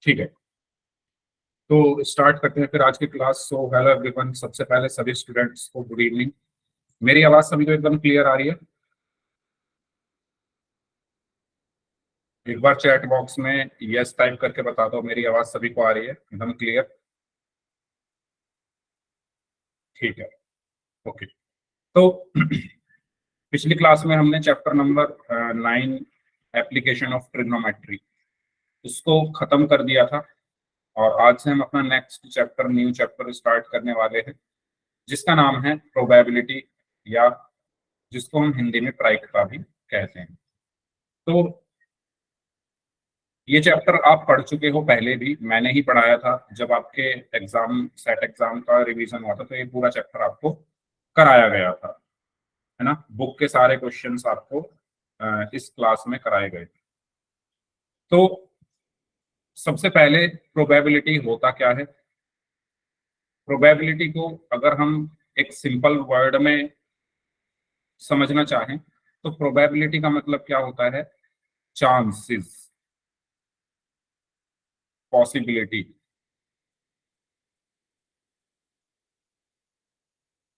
ठीक है, तो स्टार्ट करते हैं फिर आज की क्लास। सो हेलो एवरीवन, सबसे पहले सभी स्टूडेंट्स को गुड इवनिंग। मेरी आवाज सभी को एकदम क्लियर आ रही है? एक बार चैट बॉक्स में यस टाइप करके बता दो, मेरी आवाज सभी को आ रही है एकदम क्लियर। ठीक है, ओके। तो पिछली क्लास में हमने chapter number 9 application of trigonometry उसको खत्म कर दिया था, और आज से हम अपना next chapter, new chapter start करने वाले हैं, जिसका नाम है प्रोबेबिलिटी, या जिसको हम हिंदी में प्रायिकता भी कहते हैं। तो ये चैप्टर आप पढ़ चुके हो, पहले भी मैंने ही पढ़ाया था जब आपके एग्जाम, सेट एग्जाम का रिवीजन हुआ था, तो ये पूरा चैप्टर आपको कराया गया था, है ना। बुक के सारे क्वेश्चंस आपको इस क्लास में कराए गए थे। तो सबसे पहले प्रोबेबिलिटी होता क्या है? प्रोबेबिलिटी को अगर हम एक सिंपल वर्ड में समझना चाहें तो प्रोबेबिलिटी का मतलब क्या होता है? Chances, possibility.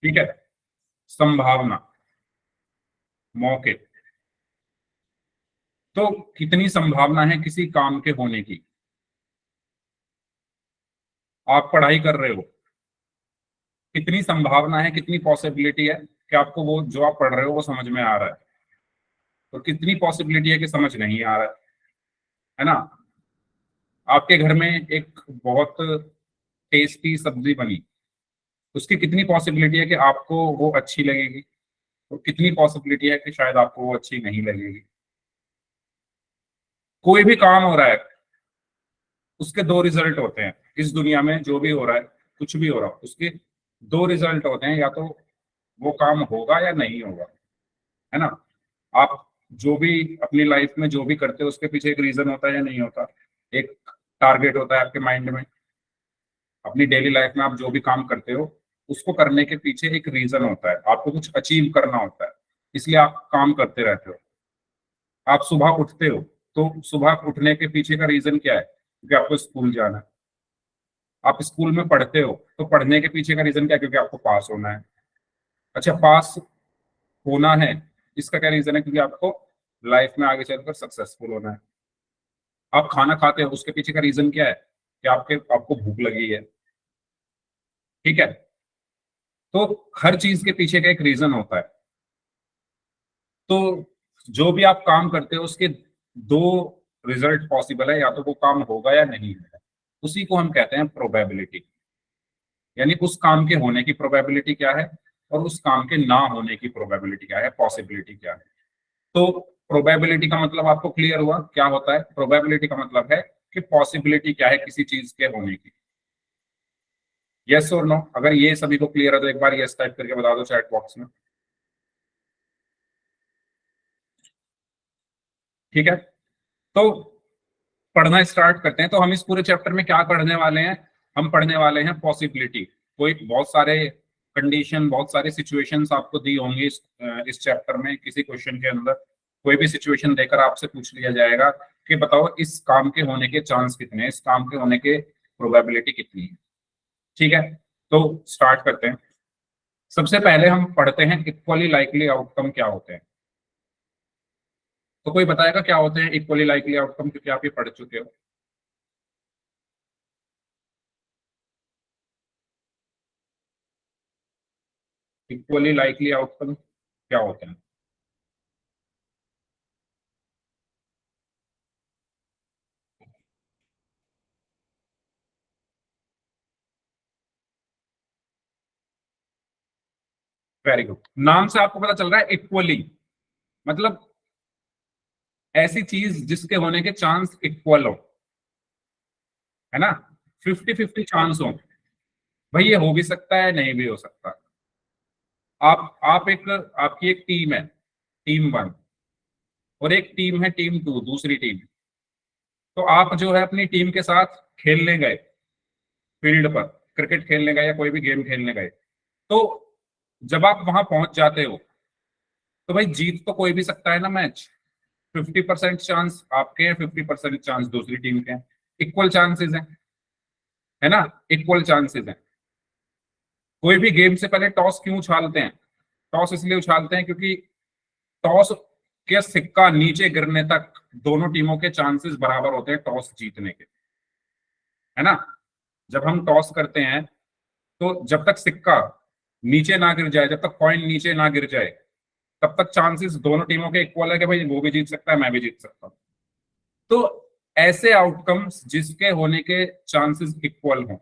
ठीक है, संभावना, मौके। तो कितनी संभावना है किसी काम के होने की? आप पढ़ाई कर रहे हो, कितनी संभावना है, कितनी पॉसिबिलिटी है कि आपको वो जो आप पढ़ रहे हो वो समझ में आ रहा है, और कितनी पॉसिबिलिटी है कि समझ नहीं आ रहा है ना। आपके घर में एक बहुत टेस्टी सब्जी बनी, उसकी कितनी पॉसिबिलिटी है कि आपको वो अच्छी लगेगी, और कितनी पॉसिबिलिटी है कि शायद आपको वो अच्छी नहीं लगेगी। कोई भी काम हो रहा है, उसके दो रिजल्ट होते हैं। इस दुनिया में जो भी हो रहा है, कुछ भी हो रहा है, उसके दो रिजल्ट होते हैं, या तो वो काम होगा या नहीं होगा, है ना। आप जो भी अपनी लाइफ में जो भी करते हो उसके पीछे एक रीजन होता है या नहीं होता? एक टारगेट होता है आपके माइंड में। अपनी डेली लाइफ में आप जो भी काम करते हो उसको करने के पीछे एक रीजन होता है, आपको कुछ अचीव करना होता है, इसलिए आप काम करते रहते हो। आप सुबह उठते हो, तो सुबह उठने के पीछे का रीजन क्या है? क्योंकि आपको स्कूल जाना है। आप स्कूल में पढ़ते हो, तो पढ़ने के पीछे का रीजन क्या है? क्योंकि आपको पास होना है। अच्छा, पास होना है, इसका क्या रीजन है? क्योंकि आपको लाइफ में आगे चलकर सक्सेसफुल होना है। आप खाना खाते हो, उसके पीछे का रीजन क्या है? कि आपको भूख लगी है। ठीक है, तो हर चीज के पीछे का एक रीजन होता है। तो जो भी आप काम करते हो उसके दो रिजल्ट पॉसिबल है, या तो वो काम होगा या नहीं होगा। उसी को हम कहते हैं प्रोबेबिलिटी। यानी उस काम के होने की प्रोबेबिलिटी क्या है, और उस काम के ना होने की प्रोबेबिलिटी क्या है, पॉसिबिलिटी क्या है। तो प्रोबेबिलिटी का मतलब आपको क्लियर हुआ क्या होता है? प्रोबेबिलिटी का मतलब है कि पॉसिबिलिटी क्या है किसी चीज के होने की। यस और नो? अगर ये सभी को क्लियर है तो एक बार यस टाइप करके बता दो चैट बॉक्स में। ठीक है, तो पढ़ना स्टार्ट करते हैं। तो हम इस पूरे चैप्टर में क्या पढ़ने वाले हैं? हम पढ़ने वाले हैं पॉसिबिलिटी। कोई बहुत सारे कंडीशन, बहुत सारे सिचुएशंस आपको दी होंगी इस चैप्टर में। किसी क्वेश्चन के अंदर कोई भी सिचुएशन देकर आपसे पूछ लिया जाएगा कि बताओ इस काम के होने के चांस कितने हैं, इस काम के होने के प्रोबेबिलिटी कितनी है। ठीक है, तो स्टार्ट करते हैं। सबसे पहले हम पढ़ते हैं इक्वली लाइकली आउटकम क्या होते हैं। तो कोई बताएगा क्या होते हैं इक्वली लाइकली आउटकम, क्योंकि आप ये पढ़ चुके हो। इक्वली लाइकली आउटकम क्या होते हैं? वेरी गुड, नाम से आपको पता चल रहा है इक्वली, मतलब ऐसी चीज जिसके होने के चांस इक्वल हो, है ना। 50-50 चांस हो। भाई ये हो भी सकता है, नहीं भी हो सकता। आप एक, आपकी एक टीम है, टीम 1, और एक टीम है टीम 2, दूसरी टीम। तो आप जो है अपनी टीम के साथ खेलने गए, फील्ड पर क्रिकेट खेलने गए या कोई भी गेम खेलने गए। तो जब आप वहां पहुंच जाते हो, तो भाई जीत तो कोई भी सकता है ना मैच। 50% चांस आपके हैं, 50% चांस दूसरी टीम के हैं। इक्वल चांसेस है ना, इक्वल चांसेस हैं। कोई भी गेम से पहले टॉस क्यों उछालते हैं? टॉस इसलिए उछालते हैं क्योंकि टॉस के सिक्का नीचे गिरने तक दोनों टीमों के चांसेस बराबर होते हैं टॉस जीतने के, है ना। जब हम टॉस करते हैं तो जब तक सिक्का नीचे ना गिर जाए, जब तक कॉइन नीचे ना गिर जाए, तब तक चांसेस दोनों टीमों के इक्वल है कि भाई वो भी जीत सकता है, मैं भी जीत सकता हूं। तो ऐसे आउटकम्स जिसके होने के चांसेस इक्वल हों,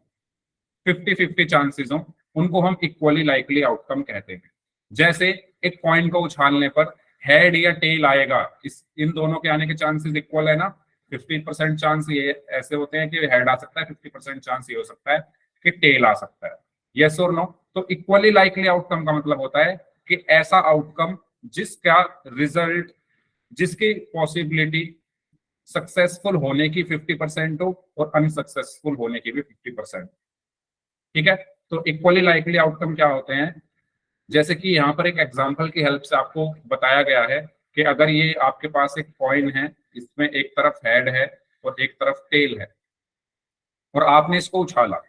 50-50 चांसेस हों, उनको हम इक्वली लाइकली आउटकम कहते हैं। जैसे एक कॉइन को उछालने पर हेड या टेल आएगा, इस इन दोनों के आने के चांसेस इक्वल है ना। 50% चांस ये ऐसे होते हैं कि हेड आ सकता है, 50% चांस ये हो सकता है कि टेल आ सकता है। यस और नो? तो इक्वली लाइकली आउटकम का मतलब होता है कि ऐसा आउटकम जिसका रिजल्ट, जिसकी पॉसिबिलिटी सक्सेसफुल होने की 50% हो और अनसक्सेसफुल होने की भी 50%। ठीक है, तो इक्वली लाइकली आउटकम क्या होते हैं? जैसे कि यहाँ पर एक एग्जांपल की हेल्प से आपको बताया गया है कि अगर ये आपके पास एक कॉइन है, इसमें एक तरफ हेड है और एक तरफ टेल है, और आपने इसको उछाला।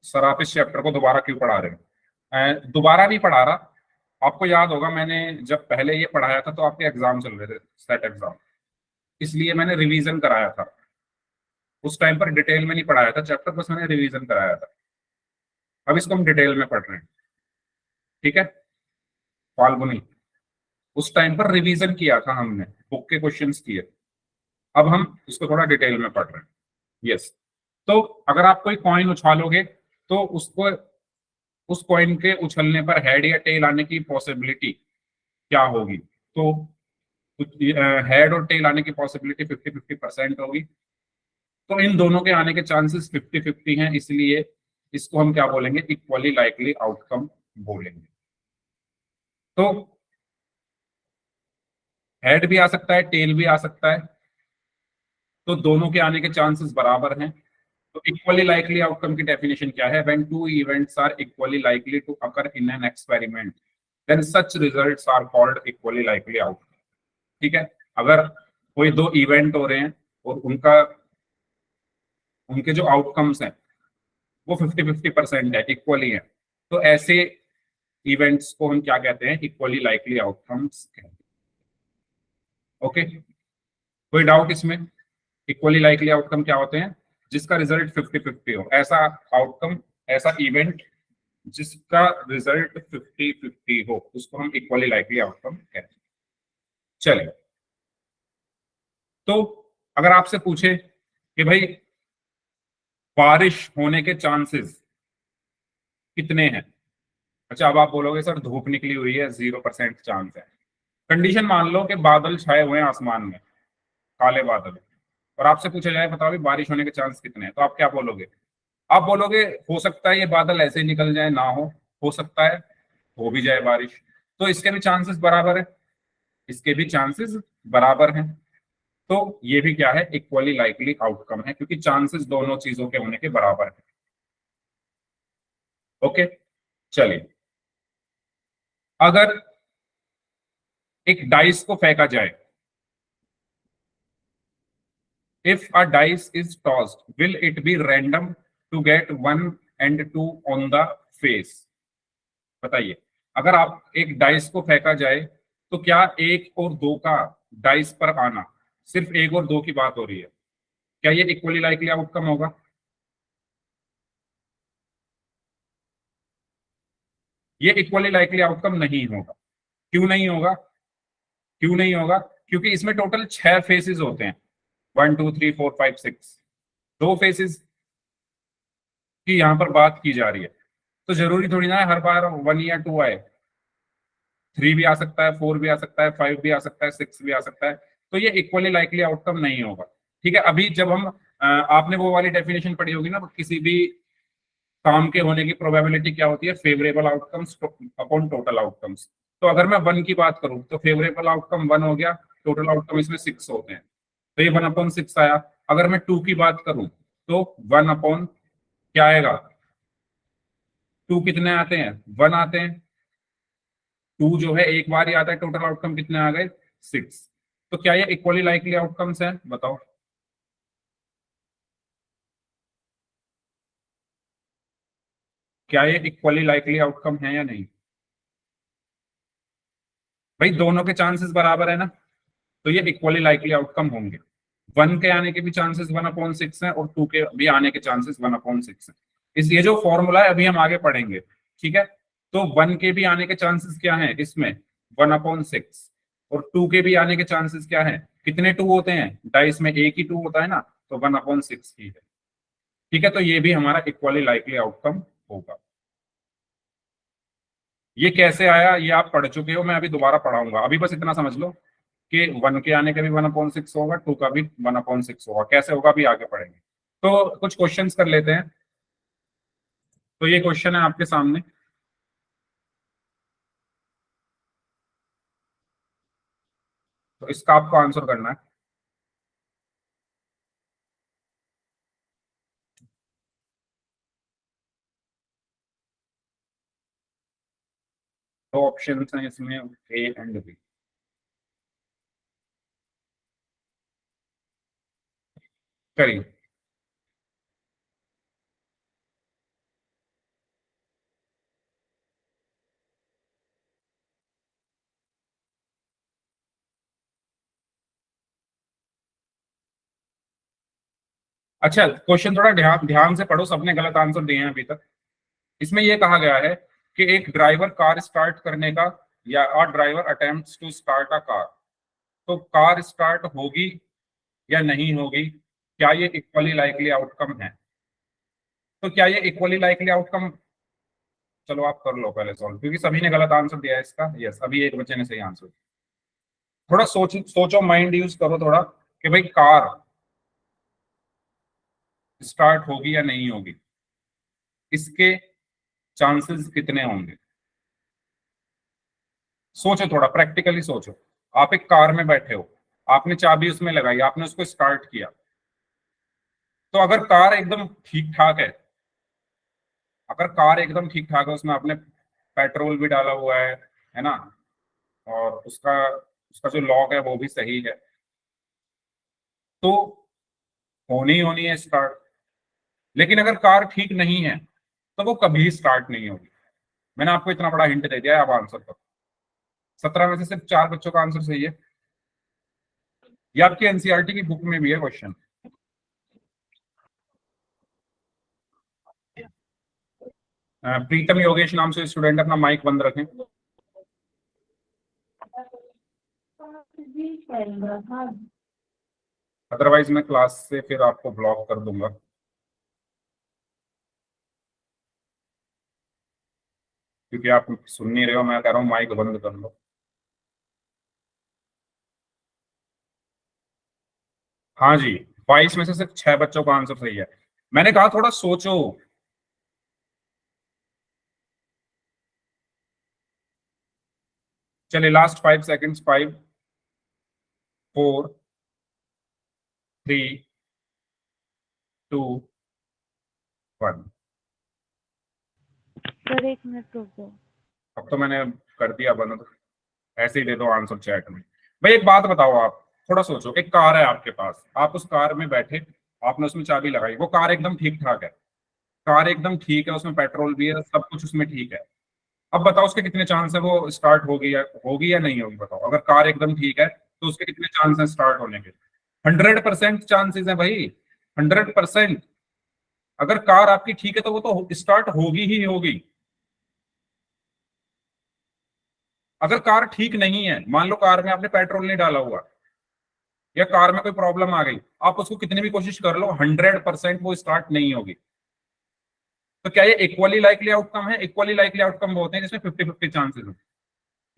सर आप इस चैप्टर को दोबारा क्यों पढ़ा रहे हो? दोबारा नहीं पढ़ा रहा। आपको याद होगा मैंने जब पहले ये पढ़ाया था तो आपके एग्जाम चल रहे थे, सेट एग्जाम, इसलिए मैंने रिवीजन कराया था। उस टाइम पर डिटेल में नहीं पढ़ाया था चैप्टर, बस मैंने रिवीजन कराया था। अब इसको हम डिटेल में पढ़ रहे हैं। ठीक है, फाल्गुनी, उस टाइम पर रिवीजन किया था हमने, बुक के क्वेश्चंस किए। अब हम इसको थोड़ा डिटेल में पढ़ रहे हैं। यस, तो अगर आप कोई कॉइन उछालोगे तो उसको, उस कॉइन के उछलने पर हेड या टेल आने की पॉसिबिलिटी क्या होगी? तो हेड और टेल आने की पॉसिबिलिटी 50-50% होगी। तो इन दोनों के आने के चांसेस 50-50 हैं, इसलिए इसको हम क्या बोलेंगे? इक्वली लाइकली आउटकम बोलेंगे। तो हेड भी आ सकता है, टेल भी आ सकता है, तो दोनों के आने के चांसेस बराबर हैं। तो इक्वली लाइकली आउटकम की डेफिनेशन क्या है? When two events are equally likely to occur in an experiment then such results are called equally likely outcome. ठीक है, अगर कोई दो इवेंट हो रहे हैं और उनका, उनके जो आउटकम्स हैं वो 50-50% है, इक्वली है, तो ऐसे इवेंट्स को हम क्या कहते हैं? इक्वली लाइकली आउटकम्स कहते हैं। ओके, कोई डाउट इसमें? इक्वली लाइकली आउटकम क्या होते हैं? जिसका रिजल्ट 50-50 हो, ऐसा आउटकम, ऐसा इवेंट जिसका रिजल्ट 50-50 हो, उसको हम इक्वली लाइकली आउटकम कहते हैं। चलिए, तो अगर आपसे पूछे कि भाई बारिश होने के चांसेस कितने हैं? अच्छा, अब आप बोलोगे सर धूप निकली हुई है, 0% चांस है। कंडीशन मान लो कि बादल छाए हुए हैं आसमान में, काले बादल, और आपसे पूछा जाए बताओ भी बारिश होने के चांस कितने हैं, तो आप क्या बोलोगे? आप बोलोगे हो सकता है ये बादल ऐसे ही निकल जाए, ना हो सकता है हो भी जाए बारिश, तो इसके भी चांसेस बराबर है, इसके भी चांसेस बराबर हैं। तो ये भी क्या है? इक्वली लाइकली आउटकम है, क्योंकि चांसेस दोनों चीजों के होने के बराबर है। ओके, चलिए, अगर एक डाइस को फेंका जाए, if a dice is tossed will it be random to get 1 and 2 on the face? बताइए, अगर आप एक डाइस को फेंका जाए तो क्या 1 और 2 का डाइस पर आना, सिर्फ 1 और 2 की बात हो रही है, क्या ये इक्वली लाइकली आउटकम होगा? ये इक्वली लाइकली आउटकम नहीं होगा। क्यों नहीं होगा? क्यों नहीं होगा? क्योंकि इसमें टोटल 6 फेसेस होते हैं, 1 2 3 4 5 6, 2 फेसेस की यहाँ पर बात की जा रही है। तो जरूरी थोड़ी ना है हर बार 1 या 2 आए, 3 भी आ सकता है, 4 भी आ सकता है, 5 भी आ सकता है, 6 भी आ सकता है। तो ये इक्वली लाइकली आउटकम नहीं होगा। ठीक है, अभी जब हम आपने वो वाली डेफिनेशन पढ़ी होगी ना, किसी भी काम के होने की प्रोबेबिलिटी क्या होती है? Favourable outcomes upon total outcomes. तो अगर मैं 1 की बात करूं तो फेवरेबल आउटकम 1 हो गया, टोटल आउटकम इसमें 6 होते हैं, तो ये 1/6 आया। अगर मैं 2 की बात करूं तो 1 क्या आएगा? 2 कितने आते हैं? 1 आते हैं। 2 जो है एक बार ही आता है, टोटल आउटकम कितने आ गए? 6। तो क्या ये इक्वली लाइकली आउटकम्स है, बताओ। क्या ये इक्वली लाइकली आउटकम है या नहीं? भाई दोनों के चांसेस बराबर है ना, तो ये इक्वली लाइकली आउटकम होंगे। 1 के आने के भी चांसेस 1/6 है और 2 के भी आने के चांसेस 1/6 है। इस ये जो फॉर्मूला है अभी हम आगे पढ़ेंगे, ठीक है। तो 1 के भी आने के चांसेस क्या है इसमें, 1/6, और 2 के भी आने के चांसेस क्या है, कितने 2 होते हैं, डाइस में एक ही 2 होता है ना, तो 1/6 ही है, ठीक है। तो ये भी हमारा इक्वली लाइकली आउटकम होगा। ये कैसे आया ये आप पढ़ चुके हो, मैं अभी दोबारा पढ़ाऊंगा, अभी बस इतना समझ लो कि 1 के आने का भी 1/6 होगा, 2 का भी 1/6 होगा, कैसे होगा अभी आगे पढ़ेंगे। तो कुछ क्वेश्चंस कर लेते हैं। तो ये क्वेश्चन है आपके सामने, तो इसका आपको आंसर करना है। दो ऑप्शन हैं इसमें, ए एंड बी। करिए। अच्छा क्वेश्चन थोड़ा ध्यान ध्यान से पढ़ो, सबने गलत आंसर दिए हैं अभी तक। इसमें यह कहा गया है कि एक ड्राइवर कार स्टार्ट करने का, या a driver attempts to start a car, तो कार स्टार्ट होगी या नहीं होगी, क्या ये इक्वली लाइकली आउटकम है? तो क्या ये इक्वली लाइकली आउटकम, चलो आप कर लो पहले सॉल्व, क्योंकि सभी ने गलत आंसर दिया है इसका। यस, अभी एक बच्चे ने सही आंसर दिया। थोड़ा सोचो, माइंड यूज करो थोड़ा, कि भाई कार स्टार्ट होगी या नहीं होगी, इसके चांसेस कितने होंगे। सोचो थोड़ा, प्रैक्टिकली सोचो। आप एक कार में बैठे हो, आपने चाबी उसमें लगाई, आपने उसको स्टार्ट किया, तो अगर कार एकदम ठीक ठाक है, अगर कार एकदम ठीक ठाक है, उसमें आपने पेट्रोल भी डाला हुआ है ना, और उसका उसका जो लॉक है वो भी सही है, तो होनी है स्टार्ट। लेकिन अगर कार ठीक नहीं है तो वो कभी स्टार्ट नहीं होगी। मैंने आपको इतना बड़ा हिंट दे दिया है, आप आंसर करो। 17 में से सिर्फ 4 बच्चों का आंसर सही है। ये आपकी एनसीईआरटी की बुक में भी है क्वेश्चन। प्रीतम योगेश नाम से स्टूडेंट, अपना माइक बंद रखें, अदरवाइज मैं क्लास से फिर आपको ब्लॉक कर दूंगा। क्योंकि आप सुन नहीं रहे हो, मैं कह रहा हूँ माइक बंद कर लो। हाँ जी, 22 में से सिर्फ 6 बच्चों का आंसर सही है। मैंने कहा थोड़ा सोचो। चलिए लास्ट 5 सेकेंड्स, 5, 4, 3, 2, 1। सर 1 मिनट रुक जाओ। अब तो मैंने कर दिया बंद, ऐसे ही दे दो आंसर चैट में। भाई एक बात बताओ, आप थोड़ा सोचो, एक कार है आपके पास, आप उस कार में बैठे, आपने उसमें चाबी लगाई, वो कार एकदम ठीक ठाक है, कार एकदम ठीक है, उसमें पेट्रोल भी है, सब कुछ उसमें ठीक है। अब बताओ उसके कितने चांस है वो स्टार्ट होगी या नहीं होगी, बताओ। अगर कार एकदम ठीक है तो उसके कितने चांस है स्टार्ट होने के? 100% चांसेस है भाई, 100%। अगर कार आपकी ठीक है तो वो तो स्टार्ट होगी ही होगी। अगर कार ठीक नहीं है, मान लो कार में आपने पेट्रोल नहीं डाला हुआ, या कार में कोई प्रॉब्लम आ गई, आप उसको कितनी भी कोशिश कर लो, 100% वो स्टार्ट नहीं होगी। तो क्या ये इक्वली लाइकली आउटकम है? इक्वली लाइकली आउटकम वो होते हैं जिसमें 50-50 चांसेस है।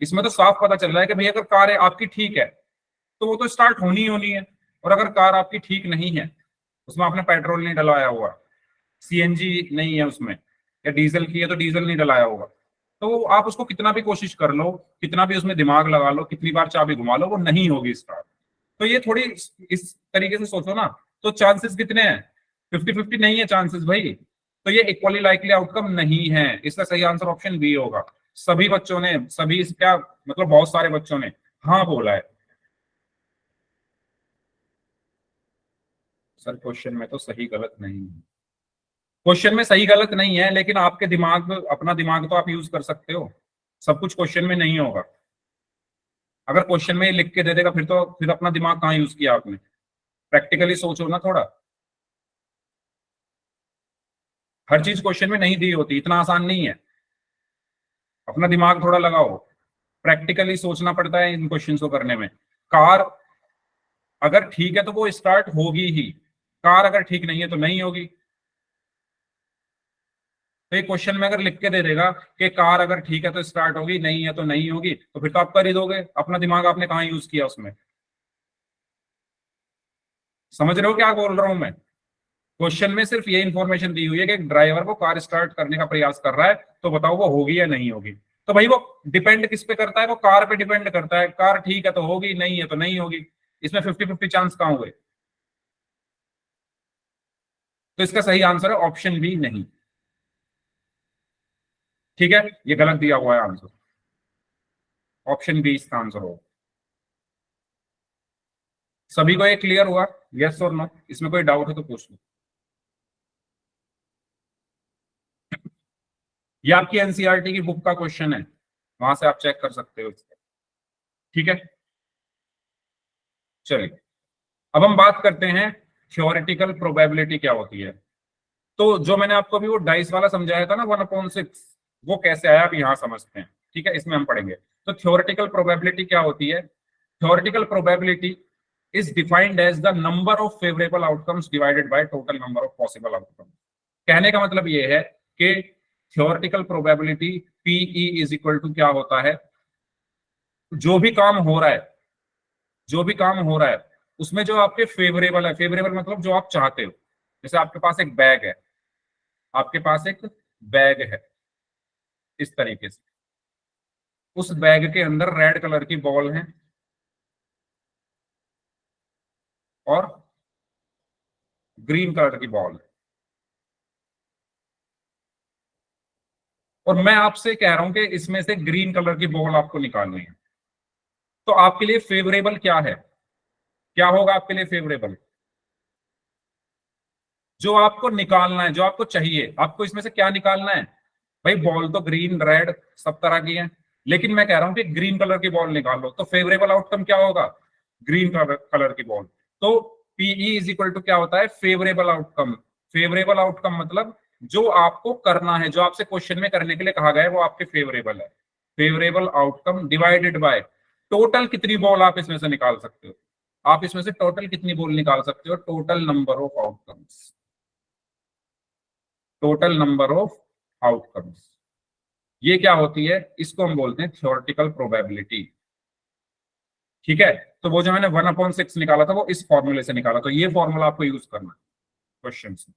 इसमें तो साफ पता चल रहा है कि भाई अगर कार है आपकी ठीक है तो वो तो स्टार्ट होनी है, और अगर कार आपकी ठीक नहीं है, उसमें आपने पेट्रोल नहीं डलवाया हुआ, सीएनजी नहीं है उसमें, या डीजल की है तो डीजल नहीं डलाया होगा, तो आप उसको कितना भी कोशिश कर लो, कितना भी उसमें दिमाग लगा लो, कितनी बार चाबी घुमा लो, वो नहीं होगी स्टार्ट। तो ये थोड़ी इस तरीके से सोचो ना, तो चांसेस कितने हैं? 50-50 नहीं है चांसेस भाई। तो ये इक्वली लाइकली आउटकम नहीं है, इसका सही आंसर ऑप्शन बी होगा। सभी बच्चों ने, सभी क्या मतलब बहुत सारे बच्चों ने हाँ बोला है। सर क्वेश्चन में तो सही गलत नहीं है, क्वेश्चन में सही गलत नहीं है, लेकिन आपके दिमाग, अपना दिमाग तो आप यूज कर सकते हो। सब कुछ क्वेश्चन में नहीं होगा। अगर क्वेश्चन में ही लिख के दे देगा फिर तो फिर अपना दिमाग कहाँ यूज किया आपने? प्रैक्टिकली सोचो ना थोड़ा। हर चीज क्वेश्चन में नहीं दी होती, इतना आसान नहीं है। अपना दिमाग थोड़ा लगाओ, प्रैक्टिकली सोचना पड़ता है इन क्वेश्चन को करने में। कार अगर ठीक है तो वो स्टार्ट होगी ही, कार अगर ठीक नहीं है तो नहीं होगी। तो ये क्वेश्चन में अगर लिख के दे देगा कि कार अगर ठीक है तो स्टार्ट होगी, नहीं है तो नहीं होगी, तो फिर तो आप कर ही दोगे। अपना दिमाग आपने कहाँ यूज किया उसमें? समझ रहे हो क्या बोल रहा हूं मैं? क्वेश्चन में सिर्फ ये इंफॉर्मेशन दी हुई है कि एक ड्राइवर को कार स्टार्ट करने का प्रयास कर रहा है, तो बताओ वो होगी या नहीं होगी। तो भाई वो डिपेंड किस पे करता है? वो कार पे डिपेंड करता है। कार ठीक है तो होगी, नहीं है तो नहीं होगी। इसमें 50-50 चांस कहाँ हुए? तो इसका सही आंसर है ऑप्शन बी, नहीं। ठीक है, ये गलत दिया हुआ है आंसर। ऑप्शन बी इसका आंसर होगा। सभी को ये क्लियर हुआ? यस और नो? इसमें कोई डाउट है तो पूछ लो। ये आपकी एनसीईआरटी की बुक का क्वेश्चन है, वहां से आप चेक कर सकते हो इसको। ठीक है, चलिए अब हम बात करते हैं थ्योरेटिकल प्रोबेबिलिटी क्या होती है। तो जो मैंने आपको अभी वो डाइस वाला समझाया था ना, 1/6, वो कैसे आया अब यहां समझते हैं। ठीक है, इसमें हम पढ़ेंगे। तो थ्योरेटिकल प्रोबेबिलिटी क्या होती है? Theoretical probability is defined as the number of favourable outcomes divided by total number of possible outcomes. कहने का मतलब ये है कि theoretical probability PE is equal to क्या होता है? जो भी काम हो रहा है, जो भी काम हो रहा है उसमें जो आपके फेवरेबल है, फेवरेबल मतलब जो आप चाहते हो। जैसे आपके पास एक बैग है, आपके पास एक बैग है इस तरीके से, उस बैग के अंदर रेड कलर की बॉल है और ग्रीन कलर की बॉल है, और मैं आपसे कह रहा हूं कि इसमें से ग्रीन कलर की बॉल आपको निकालनी है। तो आपके लिए फेवरेबल क्या है? क्या होगा आपके लिए फेवरेबल? जो आपको निकालना है, जो आपको चाहिए, आपको इसमें से क्या निकालना है? भाई बॉल तो ग्रीन रेड सब तरह की है, लेकिन मैं कह रहा हूं कि ग्रीन कलर की बॉल निकाल लो, तो फेवरेबल आउटकम क्या होगा? ग्रीन कलर की बॉल। तो पीई इज इक्वल टू क्या होता है? Favourable outcome. फेवरेबल आउटकम मतलब जो आपको करना है, जो आपसे क्वेश्चन में करने के लिए कहा गया है, वो आपके फेवरेबल है। Favourable outcome divided by total कितनी बॉल आप इसमें से निकाल सकते हो। आप इसमें से टोटल कितनी बॉल निकाल सकते हो? Total number of outcomes. Total number of outcomes, ये क्या होती है? इसको हम बोलते हैं थ्योरेटिकल प्रोबेबिलिटी। ठीक है, तो वो जो मैंने 1/6 निकाला था वो इस फॉर्मूले से निकाला, तो ये फॉर्मूला आपको यूज करना है क्वेश्चन में।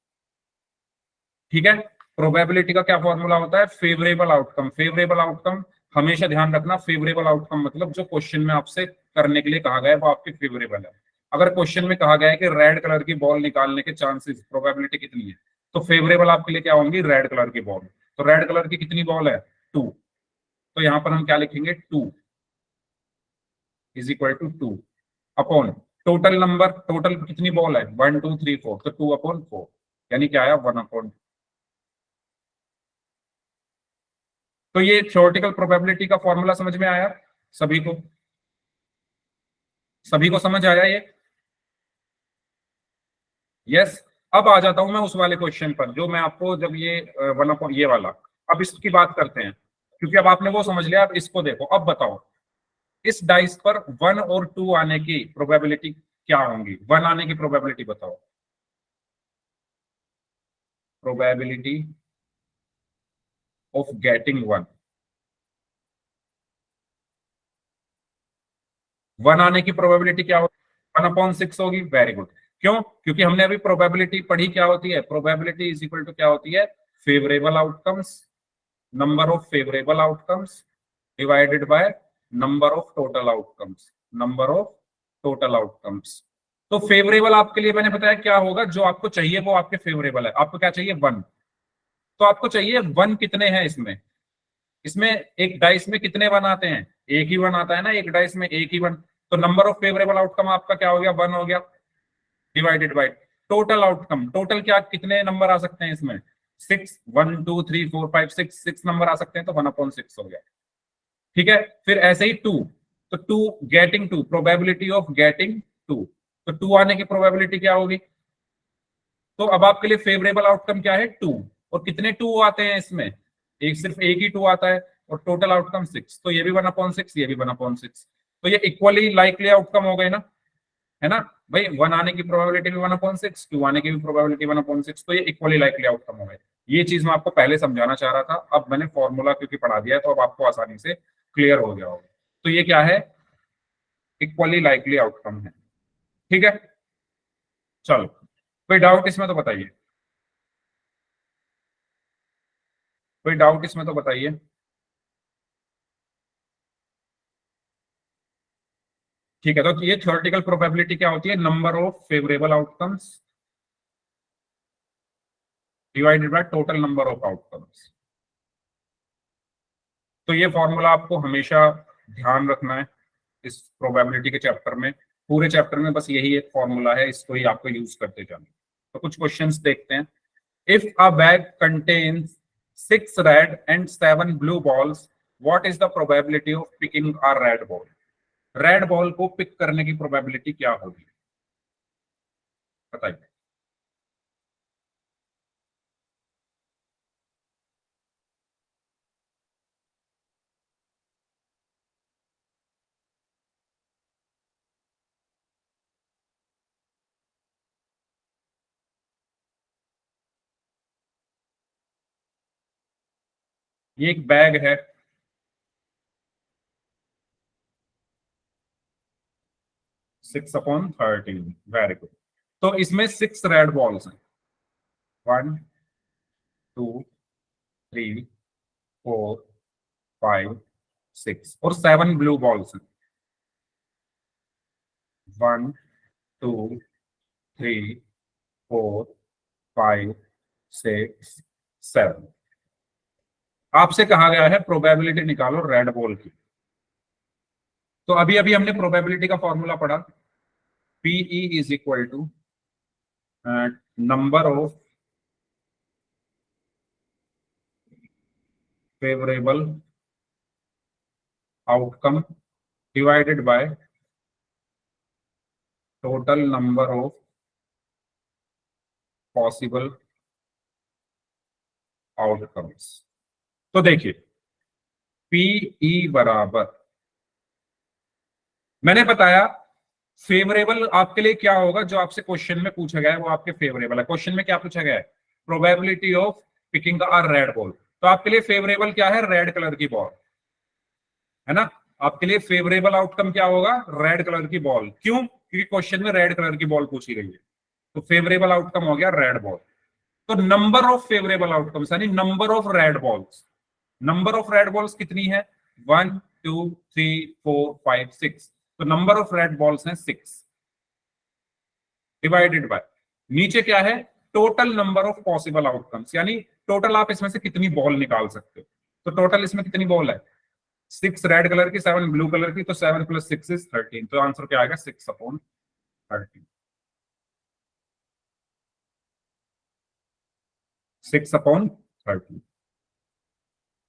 ठीक है, प्रोबेबिलिटी का क्या फॉर्मूला होता है? Favourable outcome. फेवरेबल आउटकम हमेशा ध्यान रखना, फेवरेबल आउटकम मतलब जो क्वेश्चन में आपसे करने के लिए कहा गया है वो आपके फेवरेबल है। अगर क्वेश्चन में कहा गया है कि रेड कलर की बॉल निकालने के चांसेस, प्रोबेबिलिटी कितनी है, तो फेवरेबल आपके लिए क्या होंगी? रेड कलर की बॉल। तो रेड कलर की कितनी बॉल है? 2। तो यहां पर हम क्या लिखेंगे? 2 is equal to 2 upon total number. Total कितनी बॉल है? 1 2 3 4, तो 2/4, यानी क्या आया? 1/। तो ये थ्योरेटिकल प्रोबेबिलिटी का फॉर्मूला समझ में आया सभी को? सभी को समझ आया ये? यस। अब आ जाता हूं मैं उस वाले क्वेश्चन पर जो मैं आपको, जब ये वन अपॉन ये वाला, अब इसकी बात करते हैं, क्योंकि अब आपने वो समझ लिया। अब इसको देखो, अब बताओ इस डाइस पर 1 और 2 आने की प्रोबेबिलिटी क्या होंगी? 1 आने की प्रोबेबिलिटी बताओ। प्रोबेबिलिटी ऑफ गेटिंग 1, 1 आने की प्रोबेबिलिटी क्या होगी? 1/6 होगी। Very good. क्यों? क्योंकि हमने अभी प्रोबेबिलिटी पढ़ी, क्या होती है? प्रोबेबिलिटी इज इक्वल टू क्या होती है? Favourable outcomes, number of favourable outcomes divided by number of total outcomes, number of total outcomes. तो फेवरेबल आपके लिए मैंने बताया क्या होगा? जो आपको चाहिए वो आपके फेवरेबल है। आपको क्या चाहिए? 1। तो आपको चाहिए 1 कितने हैं इसमें? इसमें एक डाइस में कितने 1 आते हैं? एक ही 1 आता है ना, एक डाइस में एक ही 1। तो नंबर ऑफ फेवरेबल आउटकम आपका क्या हो गया? 1 हो गया, divided by total outcome, total क्या कितने नंबर आ सकते हैं इसमें, 6, 1 2 3 4 5 6, 6 नंबर आ सकते हैं, तो 1/6 हो गया। ठीक है, फिर ऐसे ही 2, तो 2 गेटिंग 2, प्रोबेबिलिटी ऑफ गेटिंग 2, तो 2 आने की प्रोबेबिलिटी क्या होगी। तो अब आपके लिए फेवरेबल आउटकम क्या है, 2, और कितने 2 आते हैं इसमें, एक सिर्फ एक ही 2 आता है, और टोटल आउटकम 6, तो ये भी 1/6, ये भी 1/6, तो ये इक्वली लाइकली आउटकम हो गए ना, है ना भाई। 1 आने की प्रोबेबिलिटी भी 1/6, 2 आने की भी प्रोबेबिलिटी 1/6, तो ये इक्वली लाइकली आउटकम हो गए। ये चीज मैं आपको पहले समझाना चाह रहा था, अब मैंने फॉर्मूला क्योंकि पढ़ा दिया है, तो अब आपको आसानी से क्लियर हो गया होगा। तो ये क्या है, इक्वली लाइकली आउटकम है। ठीक है, चलो, कोई डाउट इसमें तो बताइए, कोई डाउट इसमें तो बताइए। ठीक है, तो ये थ्योरेटिकल प्रोबेबिलिटी क्या होती है, number of favourable outcomes divided by total number of outcomes. तो ये फॉर्मूला आपको हमेशा ध्यान रखना है इस प्रोबेबिलिटी के चैप्टर में, पूरे चैप्टर में बस यही एक फॉर्मूला है, इसको ही आपको यूज करते जाना। तो कुछ क्वेश्चंस देखते हैं। If a bag contains 6 red and 7 blue balls, what is the probability of picking a red ball. Red ball को पिक करने की प्रोबेबिलिटी क्या होगी, बताइए। ये एक बैग है, 6/13, वेरी गुड। तो इसमें 6 रेड बॉल्स हैं, 1 2 3 4 5 6, और 7 ब्लू बॉल्स हैं, 1 2 3 4 5 6 7। आपसे कहा गया है प्रोबेबिलिटी निकालो रेड बॉल की। तो अभी अभी हमने प्रोबेबिलिटी का फॉर्मूला पढ़ा, PE is equal to number of favourable outcome divided by total number of possible outcomes. तो देखिए, पीई बराबर, मैंने बताया फेवरेबल आपके लिए क्या होगा, जो आपसे क्वेश्चन में पूछा गया है वो आपके फेवरेबल है। क्वेश्चन में क्या पूछा गया है, probability of picking a red ball, तो आपके लिए फेवरेबल क्या है, रेड कलर की बॉल, है ना। आपके लिए फेवरेबल आउटकम क्या होगा, रेड कलर की बॉल, क्यों, क्योंकि क्वेश्चन में रेड कलर की बॉल पूछी गई है, तो फेवरेबल आउटकम हो गया रेड बॉल। तो नंबर ऑफ फेवरेबल आउटकम्स यानी number of red balls, number of red balls कितनी है, 1 2 3 4 5 6, तो नंबर ऑफ रेड बॉल्स हैं 6 डिवाइडेड बाय, नीचे क्या है, total number of possible outcomes, यानी टोटल आप इसमें से कितनी बॉल निकाल सकते हो। तो टोटल इसमें कितनी बॉल है, 6 रेड कलर की, 7 ब्लू कलर की, तो 7 + 6 = 13, तो आंसर क्या आएगा, 6/13, 6/13।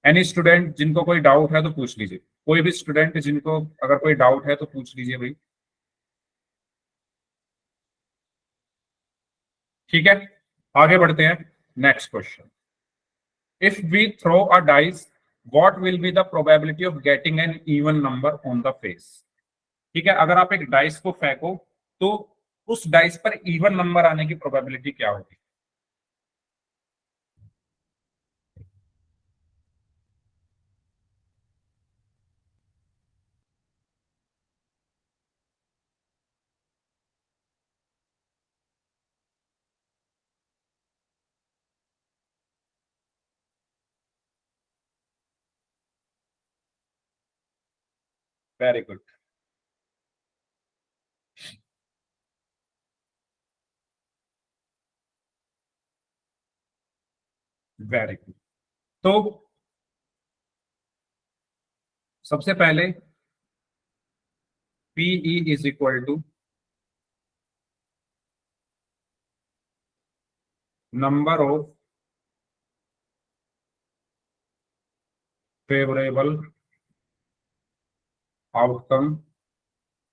एनी स्टूडेंट जिनको कोई डाउट है तो पूछ लीजिए, कोई भी स्टूडेंट जिनको अगर कोई डाउट है तो पूछ लीजिए भाई। ठीक है, आगे बढ़ते हैं, next question. If we throw a dice, what will be the probability of getting an even number on the face. ठीक है, अगर आप एक डाइस को फेंको, तो उस डाइस पर इवन नंबर आने की प्रोबेबिलिटी क्या होगी। Very good, very good. तो सबसे पहले PE is equal to number of favourable outcome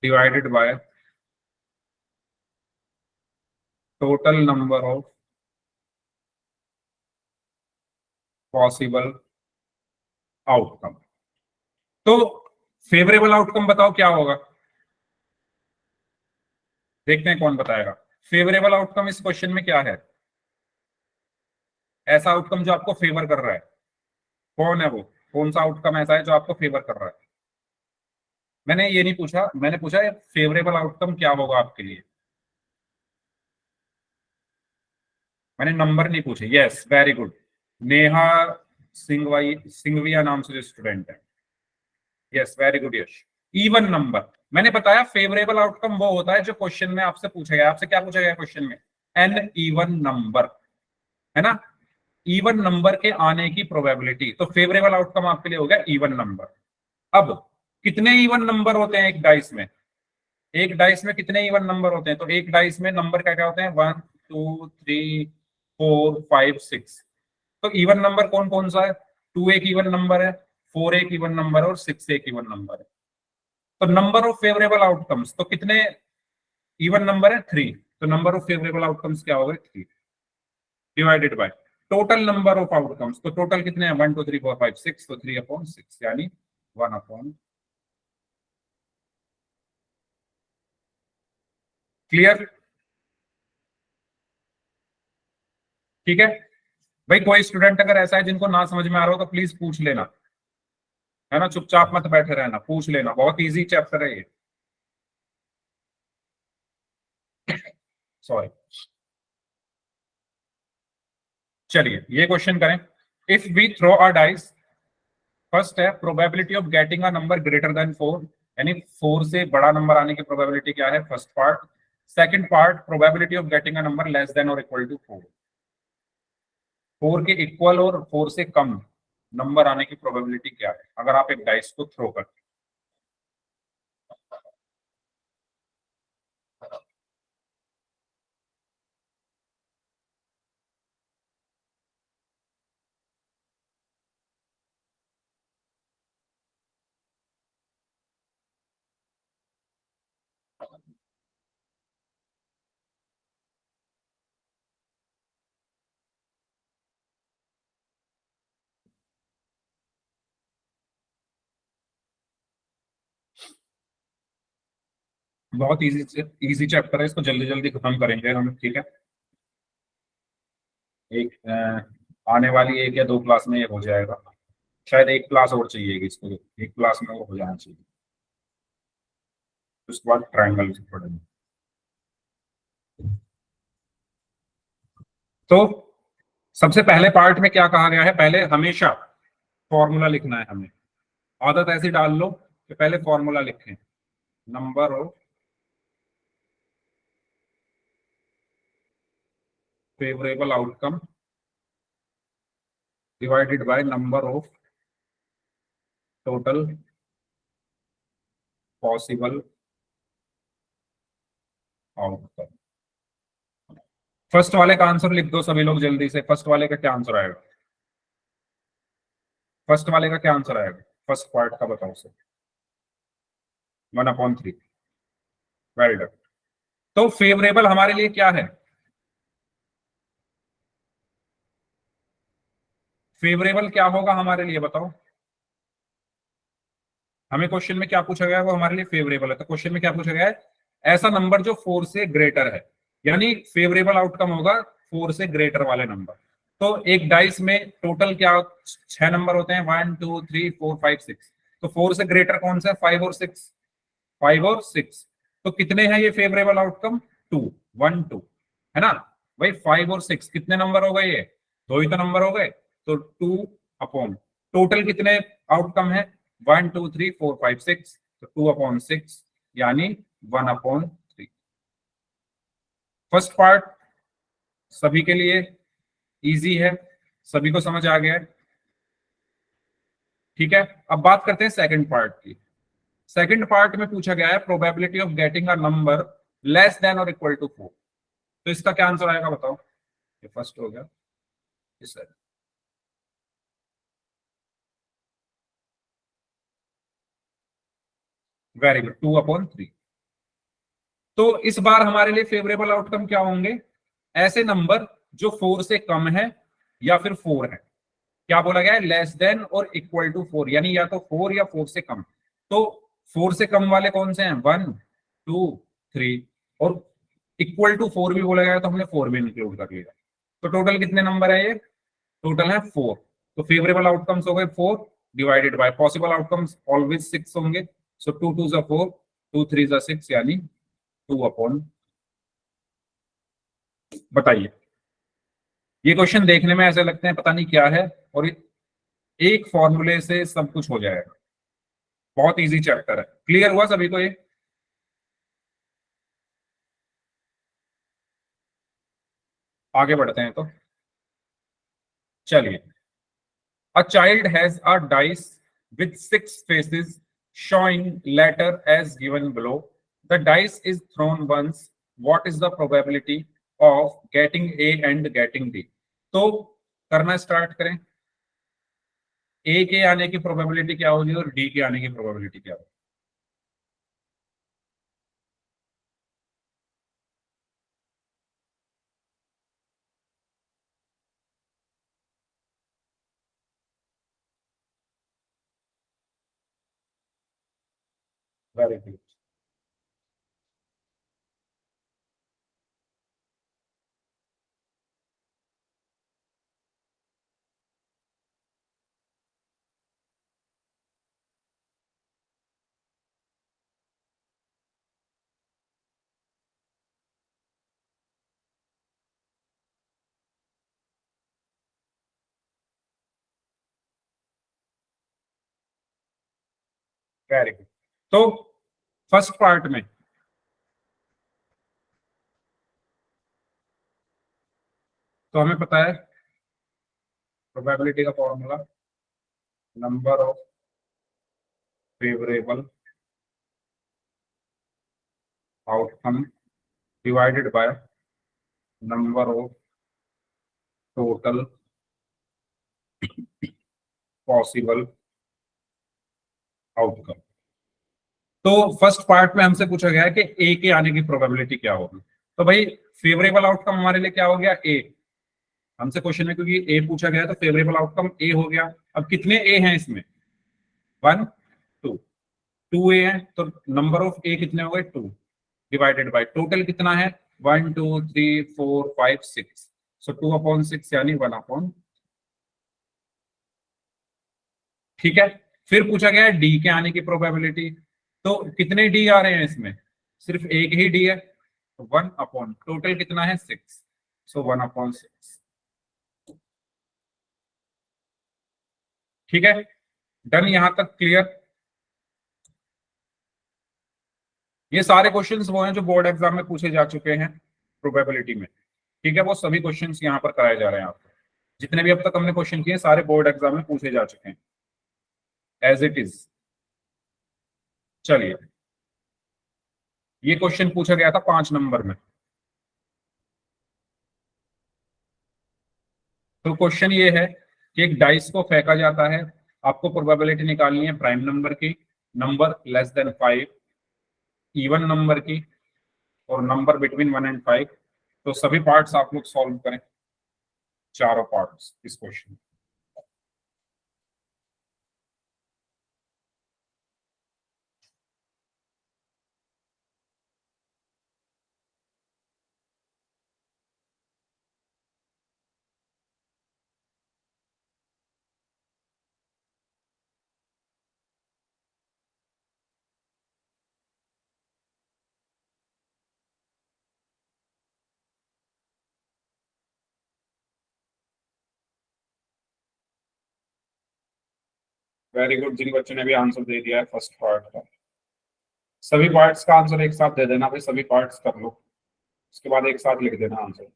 divided by total number of possible outcome. तो फेवरेबल आउटकम बताओ क्या होगा, देखते हैं कौन बताएगा। फेवरेबल आउटकम इस क्वेश्चन में क्या है? ऐसा आउटकम जो आपको फेवर कर रहा है, कौन है वो? कौन सा आउटकम ऐसा है जो आपको फेवर कर रहा है? मैंने ये नहीं पूछा, मैंने पूछा फेवरेबल आउटकम क्या होगा आपके लिए। मैंने नंबर नहीं पूछे। Yes, very good. Neha Singhvia नाम से जो स्टूडेंट है। Yes, very good Yash. Even number, मैंने बताया फेवरेबल आउटकम वो होता है जो क्वेश्चन में आपसे पूछा गया। आपसे क्या पूछा गया क्वेश्चन में? एन इवन नंबर, है ना? इवन नंबर के आने की प्रोबेबिलिटी। तो फेवरेबल आउटकम आपके लिए हो गया इवन नंबर। अब कितने इवन नंबर होते हैं एक डाइस में? एक डाइस में कितने इवन नंबर होते हैं? तो एक डाइस में नंबर क्या क्या होते हैं? 1 2 3 4 5 6। तो इवन नंबर कौन कौन सा है? 2 एक इवन नंबर है, 4 एक इवन नंबर है और 6 एक इवन नंबर है। तो नंबर ऑफ फेवरेबल आउटकम्स तो कितने इवन नंबर है? 3। तो नंबर ऑफ फेवरेबल आउटकम्स क्या होगा? 3 divided by total number of outcomes. तो टोटल कितने हैं? 1 2 3 4 5 6। तो 3/6 यानी 1/। क्लियर? ठीक है भाई। कोई स्टूडेंट अगर ऐसा है जिनको ना समझ में आ रहा हो तो प्लीज पूछ लेना, है ना? चुपचाप मत बैठे रहना, पूछ लेना। बहुत इजी चैप्टर है ये। सॉरी। चलिए ये क्वेश्चन करें। If we throw a dice, first है probability of getting a number greater than 4, यानी 4 से बड़ा नंबर आने की प्रोबेबिलिटी क्या है? First part. Second part probability of getting a number less than और इक्वल टू 4। 4 के इक्वल और 4 से कम नंबर आने की प्रोबेबिलिटी क्या है अगर आप एक डाइस को थ्रो करते हैं? बहुत इजी चैप्टर है, इसको जल्दी जल्दी खत्म करेंगे हम, ठीक है? एक आने वाली 1 या 2 क्लास में ये हो जाएगा। शायद एक क्लास और चाहिए इसको, एक क्लास में वो हो जाना चाहिए। उसके बाद ट्रायंगल पढ़ेंगे। तो सबसे पहले पार्ट में क्या कहा गया है? पहले हमेशा फॉर्मूला लिखना है हमें। आदत ऐसी डाल लो कि पहले फॉर्मूला लिखें। Number of favourable outcome divided by number of total possible outcome. First वाले का आंसर लिख दो सभी लोग जल्दी से। फर्स्ट वाले का क्या आंसर आएगा? फर्स्ट वाले का क्या आंसर आएगा? फर्स्ट पार्ट का बताओ सर। 1/3। Very good. तो फेवरेबल हमारे लिए क्या है? फेवरेबल क्या होगा हमारे लिए बताओ? हमें क्वेश्चन में क्या पूछा गया है वो हमारे लिए फेवरेबल है। तो क्वेश्चन में क्या पूछा गया है? ऐसा नंबर जो 4 से ग्रेटर है, यानी फेवरेबल आउटकम होगा 4 से ग्रेटर वाले नंबर। तो एक डाइस में टोटल क्या 6 नंबर होते हैं? 1 2 3 4 5 6। तो 4 से ग्रेटर कौन सा है? 5 और 6। 5 और 6। तो कितने हैं ये फेवरेबल आउटकम? 2। 1 2, है ना? भाई 5 और 6 कितने नंबर हो गए? ये दो ही तो नंबर हो गए। तो 2/। टोटल कितने आउटकम है? 1 2 3 4 5 6। तो 2/6 यानी 1/3। फर्स्ट पार्ट सभी के लिए इजी है, सभी को समझ आ गया है, ठीक है? अब बात करते हैं सेकंड पार्ट की। सेकंड पार्ट में पूछा गया है probability of getting a number less than और इक्वल टू 4। तो इसका क्या आंसर आएगा बताओ? ये फर्स्ट हो गया, इस वेरी गुड, 2/3। तो इस बार हमारे लिए फेवरेबल आउटकम क्या होंगे? ऐसे नंबर जो 4 से कम है या फिर 4 है। क्या बोला गया है? लेस देन और इक्वल टू 4, यानी या तो 4 या 4 से कम। तो 4 से कम वाले कौन से हैं? 1, 2, 3। और इक्वल टू 4 भी बोला गया, तो हमने 4 भी इंक्लूड कर लिया। तो टोटल कितने नंबर है ये? टोटल है 4। तो फेवरेबल आउटकम्स हो गए 4, divided by possible outcomes always 6 होंगे। सो 2 2 4, 2 3 6, यानी 2/। बताइए, ये क्वेश्चन देखने में ऐसे लगते हैं पता नहीं क्या है, और एक फॉर्मूले से सब कुछ हो जाएगा। बहुत इजी चैप्टर है। क्लियर हुआ सभी को ये? आगे बढ़ते हैं तो चलिए। A child has a dice with 6 faces showing letter as given below. The dice is thrown once. What is the probability of getting A and getting D? तो करना स्टार्ट करें। ए के आने की प्रोबेबिलिटी क्या होगी और डी के आने की प्रोबेबिलिटी क्या होगी? Very good. Very good. तो फर्स्ट पार्ट में तो हमें पता है प्रोबेबिलिटी का formula, number of favourable outcome divided by number of total possible outcome. तो फर्स्ट पार्ट में हमसे पूछा गया है कि ए के आने की प्रोबेबिलिटी क्या होगी। तो भाई फेवरेबल आउटकम हमारे लिए क्या हो गया? ए। हमसे क्वेश्चन में क्योंकि ए पूछा गया है, तो फेवरेबल आउटकम ए हो गया। अब कितने ए हैं इसमें? 1, 2। 2 ए है, तो नंबर ऑफ ए कितने हो गए? 2, डिवाइडेड बाय टोटल कितना है? 1 2 3 4 5 6। सो 2/6 यानी 1/। ठीक है। फिर पूछा गया है डी के आने की प्रोबेबिलिटी। तो कितने डी आ रहे हैं इसमें? सिर्फ एक ही डी है, तो 1/। टोटल कितना है? 6। सो 1/6। ठीक है, डन यहां तक क्लियर? ये सारे क्वेश्चंस वो हैं जो बोर्ड एग्जाम में पूछे जा चुके हैं प्रोबेबिलिटी में। ठीक है, वो सभी क्वेश्चंस यहाँ पर कराए जा रहे हैं आपको। जितने भी अब तक हमने क्वेश्चन किए सारे बोर्ड एग्जाम में पूछे जा चुके हैं एज इट इज। चलिए, ये क्वेश्चन पूछा गया था 5 नंबर में। तो क्वेश्चन ये है कि एक डाइस को फेंका जाता है, आपको प्रोबेबिलिटी निकालनी है प्राइम नंबर की, number less than 5, even number की, और नंबर बिटवीन 1 and 5। तो सभी पार्ट्स आप लोग सॉल्व करें, चारों पार्ट्स इस क्वेश्चन। वेरी गुड, जिन बच्चों ने भी आंसर दे दिया है फर्स्ट पार्ट का, सभी पार्ट्स का आंसर एक साथ दे देना भाई, सभी पार्ट्स कर लो, उसके बाद एक साथ लिख देना आंसर।